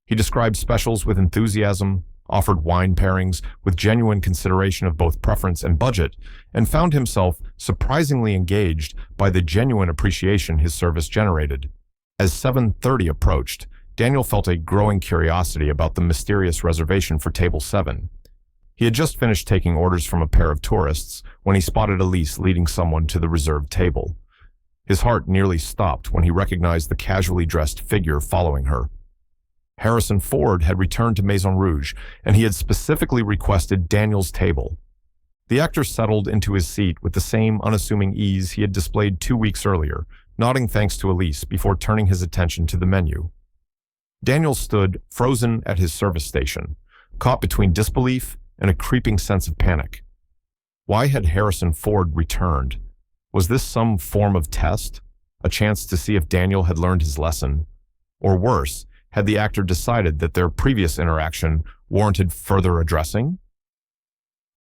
He described specials with enthusiasm, offered wine pairings with genuine consideration of both preference and budget, and found himself surprisingly engaged by the genuine appreciation his service generated. As 7:30 approached, Daniel felt a growing curiosity about the mysterious reservation for table 7. He had just finished taking orders from a pair of tourists when he spotted Elise leading someone to the reserved table. His heart nearly stopped when he recognized the casually dressed figure following her. Harrison Ford had returned to Maison Rouge, and he had specifically requested Daniel's table. The actor settled into his seat with the same unassuming ease he had displayed 2 weeks earlier, nodding thanks to Elise before turning his attention to the menu. Daniel stood frozen at his service station, caught between disbelief and a creeping sense of panic. Why had Harrison Ford returned? Was this some form of test? A chance to see if Daniel had learned his lesson? Or worse, had the actor decided that their previous interaction warranted further addressing?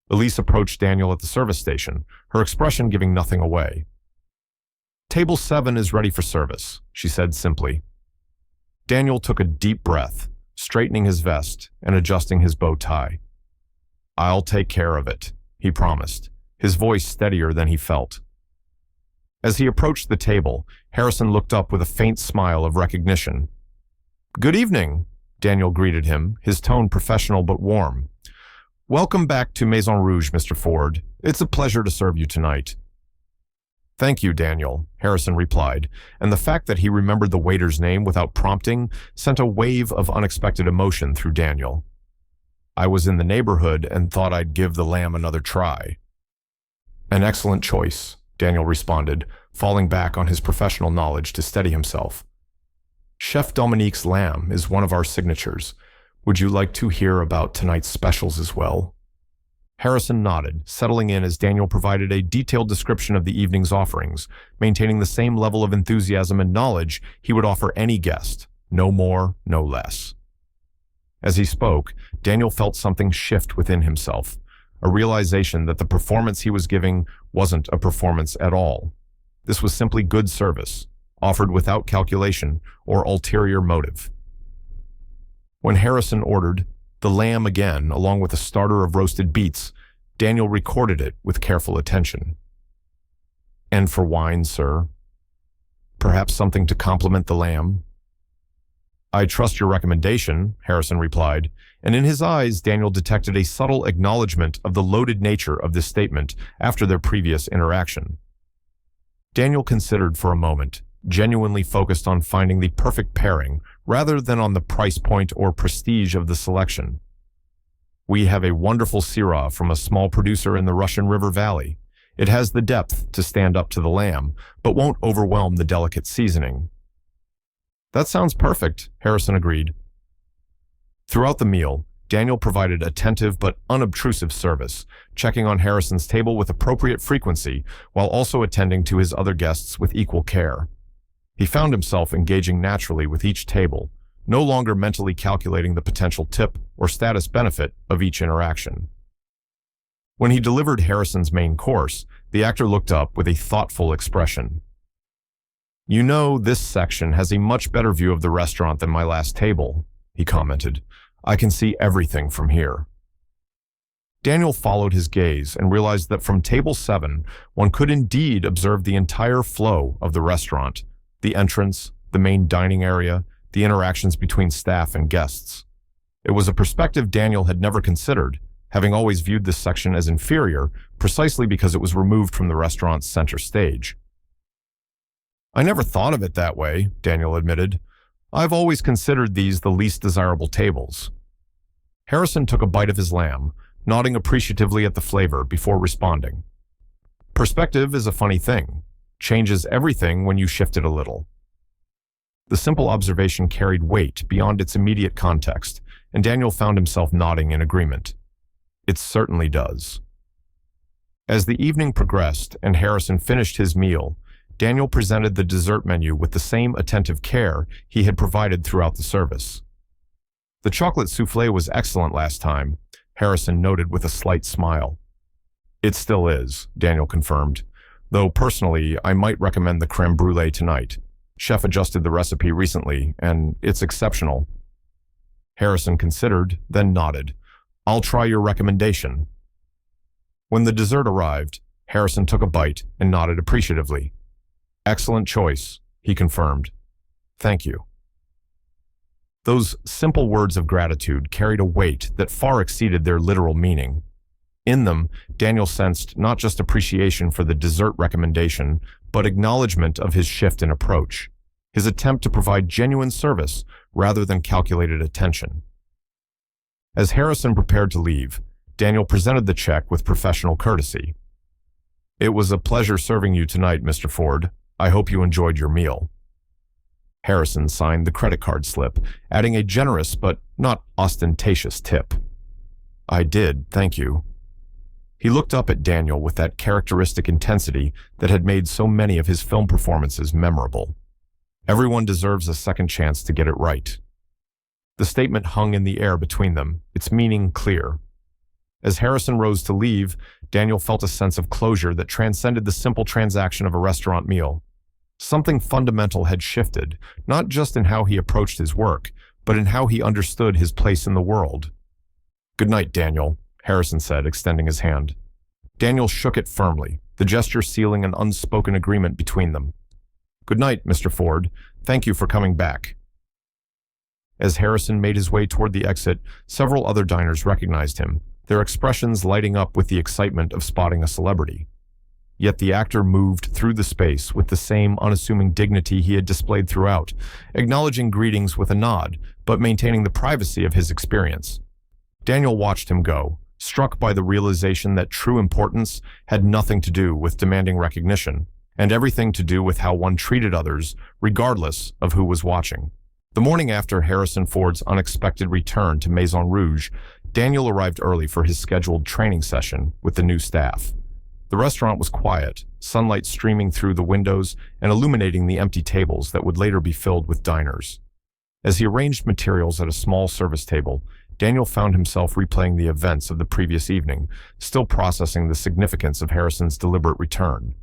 Elise approached Daniel at the service station, her expression giving nothing away. "Table 7 is ready for service," she said simply. Daniel took a deep breath, straightening his vest and adjusting his bow tie. "I'll take care of it," he promised, his voice steadier than he felt. As he approached the table, Harrison looked up with a faint smile of recognition. "Good evening," Daniel greeted him, his tone professional but warm. "Welcome back to Maison Rouge, Mr. Ford. It's a pleasure to serve you tonight." "Thank you, Daniel," Harrison replied, and the fact that he remembered the waiter's name without prompting sent a wave of unexpected emotion through Daniel. "I was in the neighborhood and thought I'd give the lamb another try." "An excellent choice," Daniel responded, falling back on his professional knowledge to steady himself. "Chef Dominique's lamb is one of our signatures. Would you like to hear about tonight's specials as well?" Harrison nodded, settling in as Daniel provided a detailed description of the evening's offerings, maintaining the same level of enthusiasm and knowledge he would offer any guest, no more, no less. As he spoke, Daniel felt something shift within himself, a realization that the performance he was giving wasn't a performance at all. This was simply good service, offered without calculation or ulterior motive. When Harrison ordered the lamb again, along with a starter of roasted beets, Daniel recorded it with careful attention. "And for wine, sir? Perhaps something to complement the lamb?" "I trust your recommendation," Harrison replied, and in his eyes Daniel detected a subtle acknowledgement of the loaded nature of this statement after their previous interaction. Daniel considered for a moment, genuinely focused on finding the perfect pairing rather than on the price point or prestige of the selection. "We have a wonderful Syrah from a small producer in the Russian River Valley. It has the depth to stand up to the lamb, but won't overwhelm the delicate seasoning." "That sounds perfect," Harrison agreed. Throughout the meal, Daniel provided attentive but unobtrusive service, checking on Harrison's table with appropriate frequency while also attending to his other guests with equal care. He found himself engaging naturally with each table, no longer mentally calculating the potential tip or status benefit of each interaction. When he delivered Harrison's main course, the actor looked up with a thoughtful expression. "You know, this section has a much better view of the restaurant than my last table," he commented. "I can see everything from here." Daniel followed his gaze and realized that from table 7, one could indeed observe the entire flow of the restaurant, the entrance, the main dining area, the interactions between staff and guests. It was a perspective Daniel had never considered, having always viewed this section as inferior precisely because it was removed from the restaurant's center stage. "I never thought of it that way," Daniel admitted. "I've always considered these the least desirable tables." Harrison took a bite of his lamb, nodding appreciatively at the flavor before responding. "Perspective is a funny thing. Changes everything when you shift it a little." The simple observation carried weight beyond its immediate context, and Daniel found himself nodding in agreement. "It certainly does." As the evening progressed and Harrison finished his meal, Daniel presented the dessert menu with the same attentive care he had provided throughout the service. "The chocolate souffle was excellent last time," Harrison noted with a slight smile. "It still is," Daniel confirmed, "though personally I might recommend the creme brulee tonight. Chef adjusted the recipe recently, and it's exceptional." Harrison considered, then nodded. "I'll try your recommendation." When the dessert arrived, Harrison took a bite and nodded appreciatively. "Excellent choice," he confirmed. "Thank you." Those simple words of gratitude carried a weight that far exceeded their literal meaning. In them, Daniel sensed not just appreciation for the dessert recommendation, but acknowledgement of his shift in approach, his attempt to provide genuine service rather than calculated attention. As Harrison prepared to leave, Daniel presented the check with professional courtesy. "It was a pleasure serving you tonight, Mr. Ford. I hope you enjoyed your meal." Harrison signed the credit card slip, adding a generous but not ostentatious tip. "I did, thank you." He looked up at Daniel with that characteristic intensity that had made so many of his film performances memorable. Everyone deserves a second chance to get it right. The statement hung in the air between them, its meaning clear. As Harrison rose to leave, Daniel felt a sense of closure that transcended the simple transaction of a restaurant meal. Something fundamental had shifted, not just in how he approached his work, but in how he understood his place in the world. "Good night, Daniel," Harrison said, extending his hand. Daniel shook it firmly, the gesture sealing an unspoken agreement between them. "Good night, Mr. Ford. Thank you for coming back." As Harrison made his way toward the exit, several other diners recognized him, their expressions lighting up with the excitement of spotting a celebrity. Yet the actor moved through the space with the same unassuming dignity he had displayed throughout, acknowledging greetings with a nod, but maintaining the privacy of his experience. Daniel watched him go, struck by the realization that true importance had nothing to do with demanding recognition, and everything to do with how one treated others, regardless of who was watching. The morning after Harrison Ford's unexpected return to Maison Rouge, Daniel arrived early for his scheduled training session with the new staff. The restaurant was quiet, sunlight streaming through the windows and illuminating the empty tables that would later be filled with diners. As he arranged materials at a small service table, Daniel found himself replaying the events of the previous evening, still processing the significance of Harrison's deliberate return.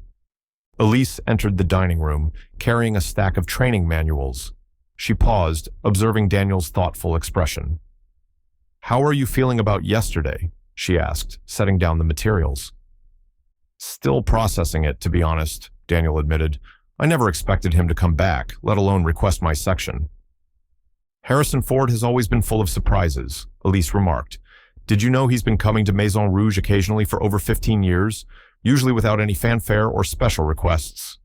Elise entered the dining room, carrying a stack of training manuals. She paused, observing Daniel's thoughtful expression. "How are you feeling about yesterday?" she asked, setting down the materials. "Still processing it, to be honest," Daniel admitted. "I never expected him to come back, let alone request my section." "Harrison Ford has always been full of surprises," Elise remarked. "Did you know he's been coming to Maison Rouge occasionally for over 15 years, usually without any fanfare or special requests?"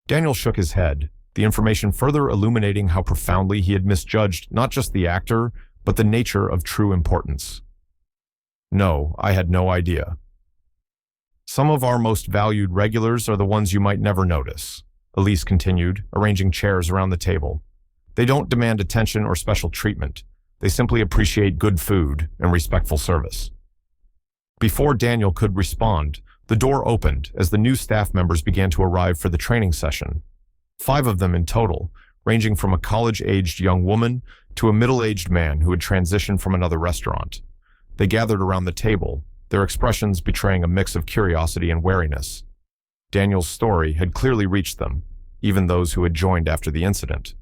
Daniel shook his head, the information further illuminating how profoundly he had misjudged not just the actor, but the nature of true importance. "No, I had no idea. Some of our most valued regulars are the ones you might never notice," Elise continued, arranging chairs around the table. "They don't demand attention or special treatment. They simply appreciate good food and respectful service." Before Daniel could respond, the door opened as the new staff members began to arrive for the training session. 5 of them in total, ranging from a college-aged young woman to a middle-aged man who had transitioned from another restaurant. They gathered around the table, their expressions betraying a mix of curiosity and wariness. Daniel's story had clearly reached them, even those who had joined after the incident.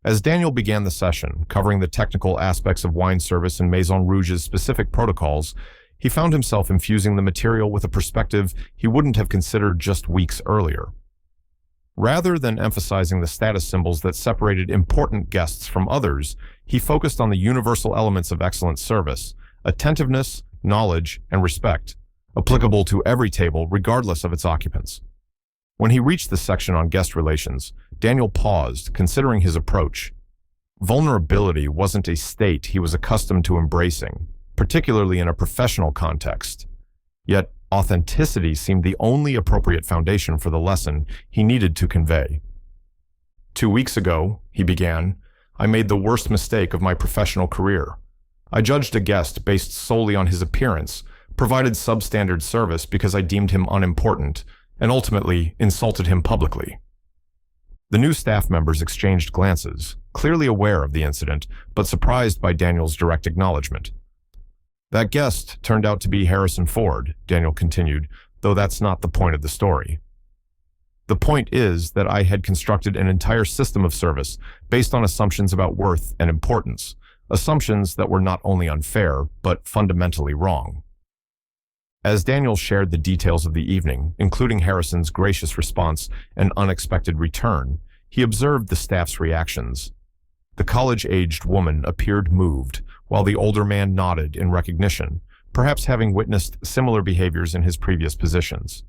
As Daniel began the session, covering the technical aspects of wine service and Maison Rouge's specific protocols, he found himself infusing the material with a perspective he wouldn't have considered just weeks earlier. Rather than emphasizing the status symbols that separated important guests from others, he focused on the universal elements of excellent service: attentiveness, knowledge, and respect, applicable to every table regardless of its occupants. When he reached the section on guest relations, Daniel paused, considering his approach. Vulnerability wasn't a state he was accustomed to embracing, particularly in a professional context. Yet, authenticity seemed the only appropriate foundation for the lesson he needed to convey. 2 weeks ago, he began, I made the worst mistake of my professional career. I judged a guest based solely on his appearance, provided substandard service because I deemed him unimportant, and ultimately insulted him publicly. The new staff members exchanged glances, clearly aware of the incident, but surprised by Daniel's direct acknowledgement. That guest turned out to be Harrison Ford, Daniel continued, though that's not the point of the story. The point is that I had constructed an entire system of service based on assumptions about worth and importance, assumptions that were not only unfair, but fundamentally wrong. As Daniel shared the details of the evening, including Harrison's gracious response and unexpected return, he observed the staff's reactions. The college-aged woman appeared moved, while the older man nodded in recognition, perhaps having witnessed similar behaviors in his previous positions.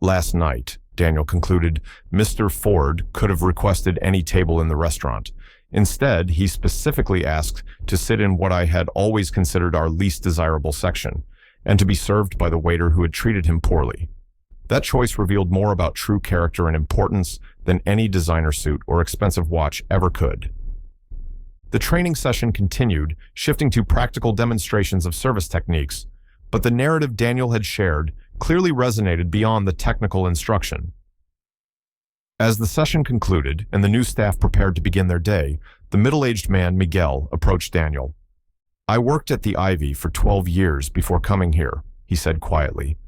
Last night, Daniel concluded, Mr. Ford could have requested any table in the restaurant. Instead, he specifically asked to sit in what I had always considered our least desirable section, and to be served by the waiter who had treated him poorly. That choice revealed more about true character and importance than any designer suit or expensive watch ever could. The training session continued, shifting to practical demonstrations of service techniques, but the narrative Daniel had shared clearly resonated beyond the technical instruction. As the session concluded and the new staff prepared to begin their day, the middle-aged man, Miguel, approached Daniel. I worked at the Ivy for 12 years before coming here, he said quietly.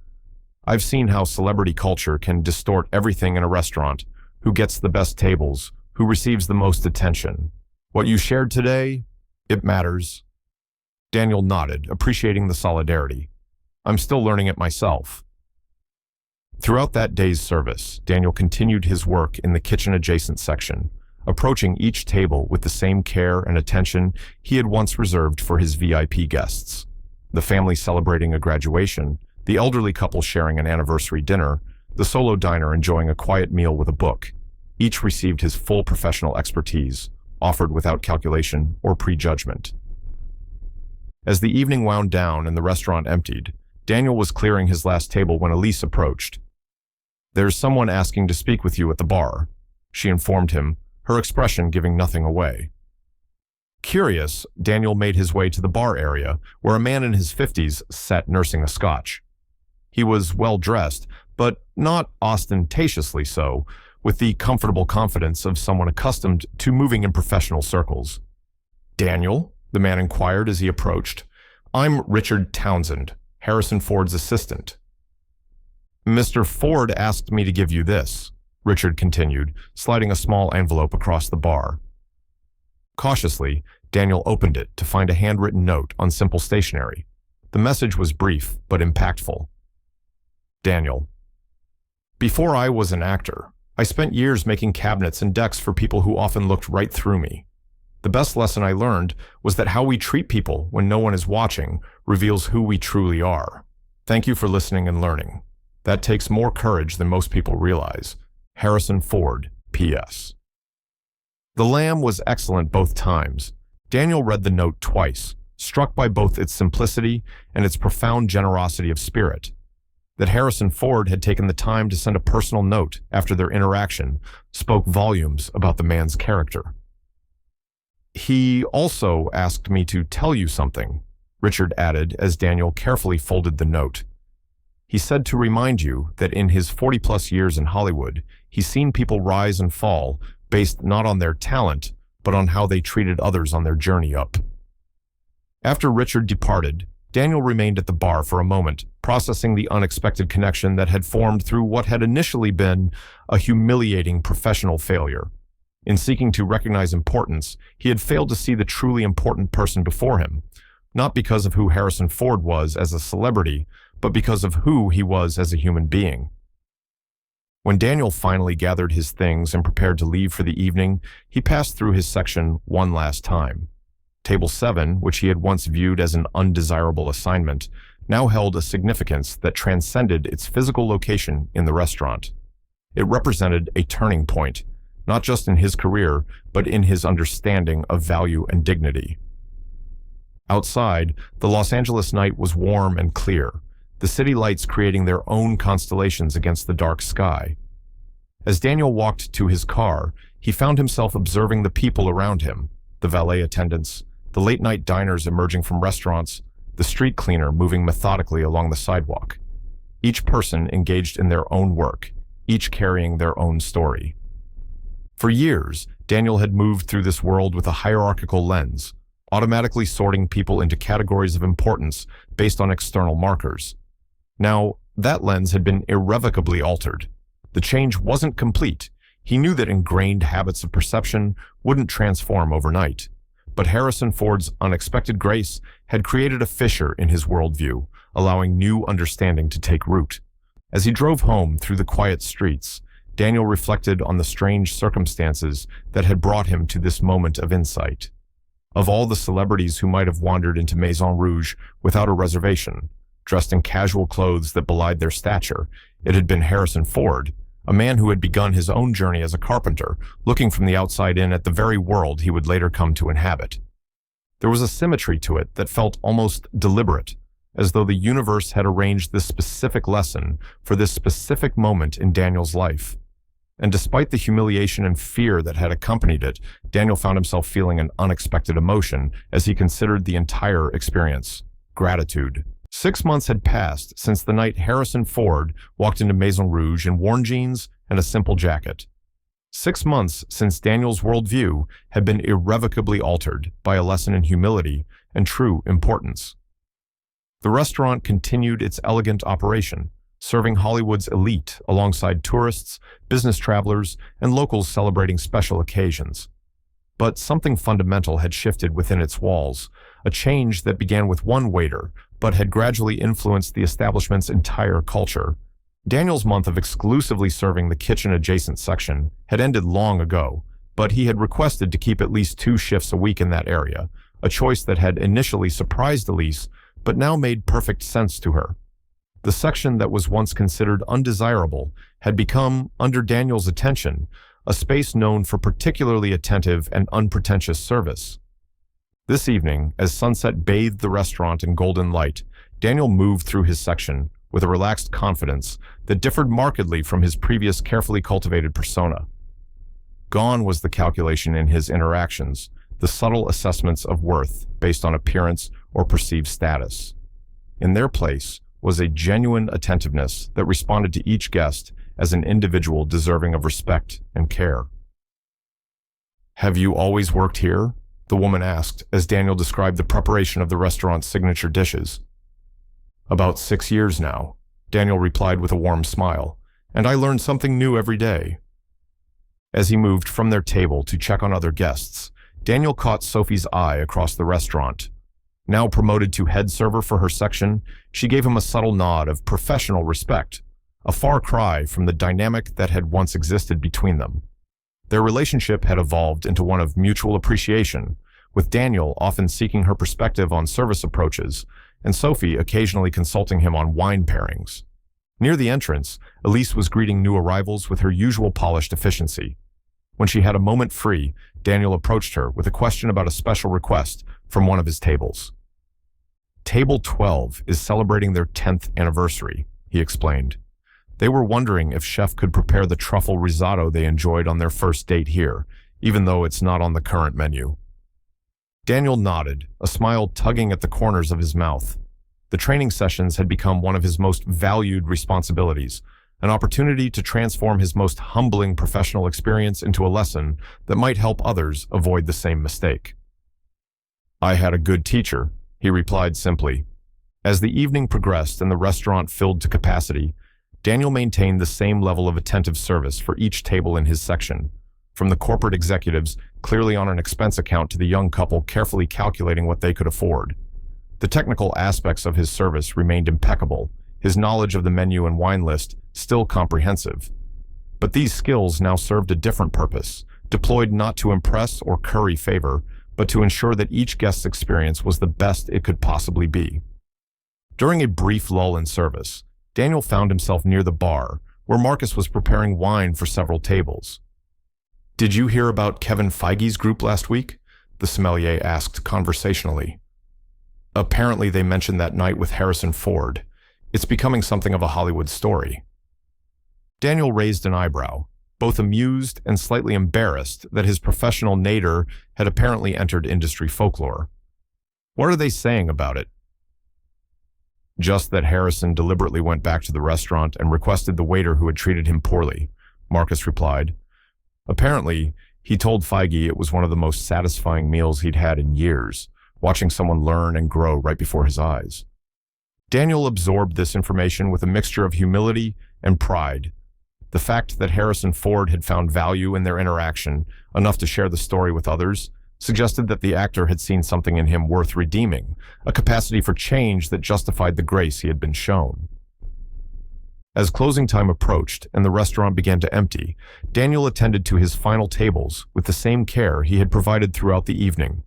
I've seen how celebrity culture can distort everything in a restaurant: who gets the best tables, who receives the most attention. What you shared today, it matters. Daniel nodded, appreciating the solidarity. I'm still learning it myself. Throughout that day's service, Daniel continued his work in the kitchen-adjacent section, approaching each table with the same care and attention he had once reserved for his VIP guests. The family celebrating a graduation, the elderly couple sharing an anniversary dinner, the solo diner enjoying a quiet meal with a book. Each received his full professional expertise, offered without calculation or prejudgment. As the evening wound down and the restaurant emptied, Daniel was clearing his last table when Elise approached. There's someone asking to speak with you at the bar, she informed him, her expression giving nothing away. Curious, Daniel made his way to the bar area, where a man in his 50s sat nursing a scotch. He was well-dressed, but not ostentatiously so, with the comfortable confidence of someone accustomed to moving in professional circles. Daniel? The man inquired as he approached. I'm Richard Townsend, Harrison Ford's assistant. Mr. Ford asked me to give you this, Richard continued, sliding a small envelope across the bar. Cautiously, Daniel opened it to find a handwritten note on simple stationery. The message was brief but impactful. Daniel. Before I was an actor, I spent years making cabinets and decks for people who often looked right through me. The best lesson I learned was that how we treat people when no one is watching reveals who we truly are. Thank you for listening and learning. That takes more courage than most people realize. Harrison Ford, P.S. The lamb was excellent both times. Daniel read the note twice, struck by both its simplicity and its profound generosity of spirit. That Harrison Ford had taken the time to send a personal note after their interaction spoke volumes about the man's character. He also asked me to tell you something, Richard added as Daniel carefully folded the note. He said to remind you that in his 40-plus years in Hollywood, he's seen people rise and fall based not on their talent, but on how they treated others on their journey up. After Richard departed, Daniel remained at the bar for a moment, processing the unexpected connection that had formed through what had initially been a humiliating professional failure. In seeking to recognize importance, he had failed to see the truly important person before him, not because of who Harrison Ford was as a celebrity, but because of who he was as a human being. When Daniel finally gathered his things and prepared to leave for the evening, he passed through his section one last time. Table 7, which he had once viewed as an undesirable assignment, now held a significance that transcended its physical location in the restaurant. It represented a turning point, not just in his career, but in his understanding of value and dignity. Outside, the Los Angeles night was warm and clear, the city lights creating their own constellations against the dark sky. As Daniel walked to his car, he found himself observing the people around him, the valet attendants, the late-night diners emerging from restaurants, the street cleaner moving methodically along the sidewalk. Each person engaged in their own work, each carrying their own story. For years, Daniel had moved through this world with a hierarchical lens, automatically sorting people into categories of importance based on external markers. Now, that lens had been irrevocably altered. The change wasn't complete. He knew that ingrained habits of perception wouldn't transform overnight. But Harrison Ford's unexpected grace had created a fissure in his worldview, allowing new understanding to take root. As he drove home through the quiet streets, Daniel reflected on the strange circumstances that had brought him to this moment of insight. Of all the celebrities who might have wandered into Maison Rouge without a reservation, dressed in casual clothes that belied their stature, it had been Harrison Ford, a man who had begun his own journey as a carpenter, looking from the outside in at the very world he would later come to inhabit. There was a symmetry to it that felt almost deliberate, as though the universe had arranged this specific lesson for this specific moment in Daniel's life. And despite the humiliation and fear that had accompanied it, Daniel found himself feeling an unexpected emotion as he considered the entire experience: gratitude. 6 months had passed since the night Harrison Ford walked into Maison Rouge in worn jeans and a simple jacket. 6 months since Daniel's worldview had been irrevocably altered by a lesson in humility and true importance. The restaurant continued its elegant operation, serving Hollywood's elite alongside tourists, business travelers, and locals celebrating special occasions. But something fundamental had shifted within its walls, a change that began with one waiter, but had gradually influenced the establishment's entire culture. Daniel's month of exclusively serving the kitchen-adjacent section had ended long ago, but he had requested to keep at least 2 shifts a week in that area, a choice that had initially surprised Elise, but now made perfect sense to her. The section that was once considered undesirable had become, under Daniel's attention, a space known for particularly attentive and unpretentious service. This evening, as sunset bathed the restaurant in golden light, Daniel moved through his section with a relaxed confidence that differed markedly from his previous carefully cultivated persona. Gone was the calculation in his interactions, the subtle assessments of worth based on appearance or perceived status. In their place was a genuine attentiveness that responded to each guest as an individual deserving of respect and care. "Have you always worked here?" the woman asked as Daniel described the preparation of the restaurant's signature dishes. "About 6 years now," Daniel replied with a warm smile, "and I learn something new every day." As he moved from their table to check on other guests, Daniel caught Sophie's eye across the restaurant. Now promoted to head server for her section, she gave him a subtle nod of professional respect, a far cry from the dynamic that had once existed between them. Their relationship had evolved into one of mutual appreciation, with Daniel often seeking her perspective on service approaches, and Sophie occasionally consulting him on wine pairings. Near the entrance, Elise was greeting new arrivals with her usual polished efficiency. When she had a moment free, Daniel approached her with a question about a special request from one of his tables. "Table 12 is celebrating their 10th anniversary," he explained. "They were wondering if Chef could prepare the truffle risotto they enjoyed on their first date here, even though it's not on the current menu." Daniel nodded, a smile tugging at the corners of his mouth. The training sessions had become one of his most valued responsibilities, an opportunity to transform his most humbling professional experience into a lesson that might help others avoid the same mistake. "I had a good teacher," he replied simply. As the evening progressed and the restaurant filled to capacity, Daniel maintained the same level of attentive service for each table in his section, from the corporate executives clearly on an expense account to the young couple carefully calculating what they could afford. The technical aspects of his service remained impeccable, his knowledge of the menu and wine list still comprehensive. But these skills now served a different purpose, deployed not to impress or curry favor, but to ensure that each guest's experience was the best it could possibly be. During a brief lull in service, Daniel found himself near the bar, where Marcus was preparing wine for several tables. "Did you hear about Kevin Feige's group last week?" the sommelier asked conversationally. "Apparently they mentioned that night with Harrison Ford. It's becoming something of a Hollywood story." Daniel raised an eyebrow, both amused and slightly embarrassed that his professional nadir had apparently entered industry folklore. "What are they saying about it?" "Just that Harrison deliberately went back to the restaurant and requested the waiter who had treated him poorly," Marcus replied. "Apparently, he told Feige it was one of the most satisfying meals he'd had in years, watching someone learn and grow right before his eyes." Daniel absorbed this information with a mixture of humility and pride. The fact that Harrison Ford had found value in their interaction, enough to share the story with others, suggested that the actor had seen something in him worth redeeming, a capacity for change that justified the grace he had been shown. As closing time approached and the restaurant began to empty, Daniel attended to his final tables with the same care he had provided throughout the evening.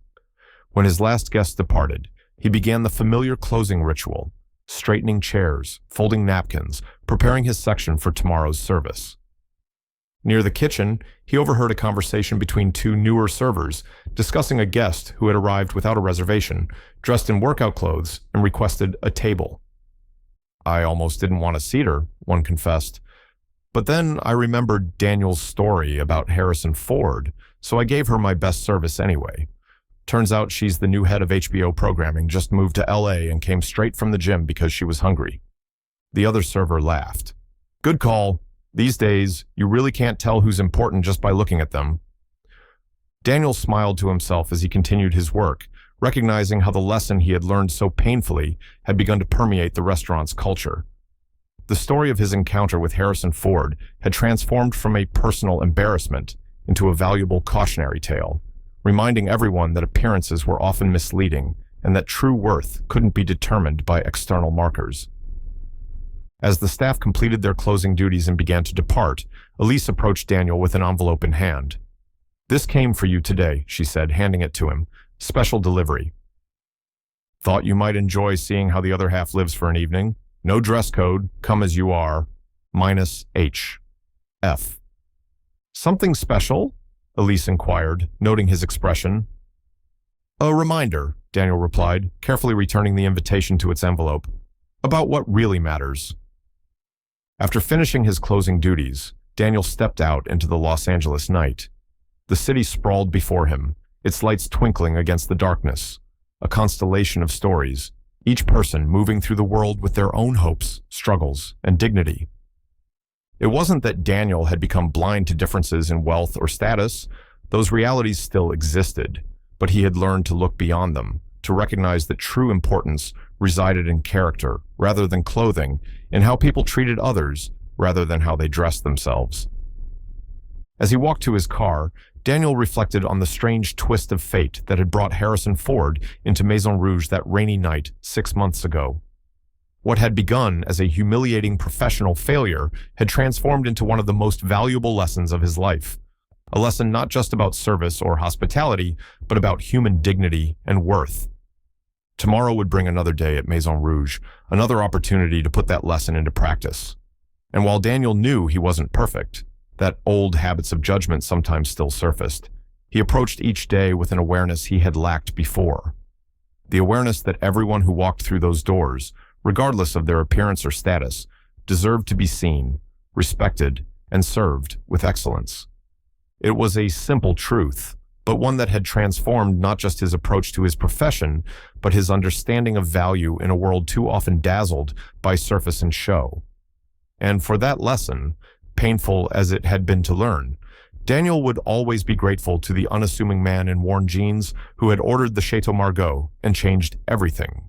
When his last guest departed, he began the familiar closing ritual, straightening chairs, folding napkins, preparing his section for tomorrow's service. Near the kitchen, he overheard a conversation between two newer servers discussing a guest who had arrived without a reservation, dressed in workout clothes, and requested a table. "I almost didn't want to seat her," one confessed. "But then I remembered Daniel's story about Harrison Ford, so I gave her my best service anyway. Turns out she's the new head of HBO programming, just moved to LA and came straight from the gym because she was hungry." The other server laughed. "Good call. These days, you really can't tell who's important just by looking at them." Daniel smiled to himself as he continued his work, recognizing how the lesson he had learned so painfully had begun to permeate the restaurant's culture. The story of his encounter with Harrison Ford had transformed from a personal embarrassment into a valuable cautionary tale, reminding everyone that appearances were often misleading and that true worth couldn't be determined by external markers. As the staff completed their closing duties and began to depart, Elise approached Daniel with an envelope in hand. "This came for you today," she said, handing it to him. "Special delivery. Thought you might enjoy seeing how the other half lives for an evening. No dress code, come as you are, -H. F." "Something special?" Elise inquired, noting his expression. "A reminder," Daniel replied, carefully returning the invitation to its envelope, "about what really matters." After finishing his closing duties, Daniel stepped out into the Los Angeles night. The city sprawled before him, its lights twinkling against the darkness, a constellation of stories, each person moving through the world with their own hopes, struggles, and dignity. It wasn't that Daniel had become blind to differences in wealth or status. Those realities still existed, but he had learned to look beyond them, to recognize that true importance resided in character rather than clothing, in how people treated others rather than how they dressed themselves. As he walked to his car, Daniel reflected on the strange twist of fate that had brought Harrison Ford into Maison Rouge that rainy night 6 months ago. What had begun as a humiliating professional failure had transformed into one of the most valuable lessons of his life. A lesson not just about service or hospitality, but about human dignity and worth. Tomorrow would bring another day at Maison Rouge, another opportunity to put that lesson into practice. And while Daniel knew he wasn't perfect, that old habits of judgment sometimes still surfaced, he approached each day with an awareness he had lacked before. The awareness that everyone who walked through those doors, regardless of their appearance or status, deserved to be seen, respected, and served with excellence. It was a simple truth, but one that had transformed not just his approach to his profession, but his understanding of value in a world too often dazzled by surface and show. And for that lesson, painful as it had been to learn, Daniel would always be grateful to the unassuming man in worn jeans who had ordered the Chateau Margaux and changed everything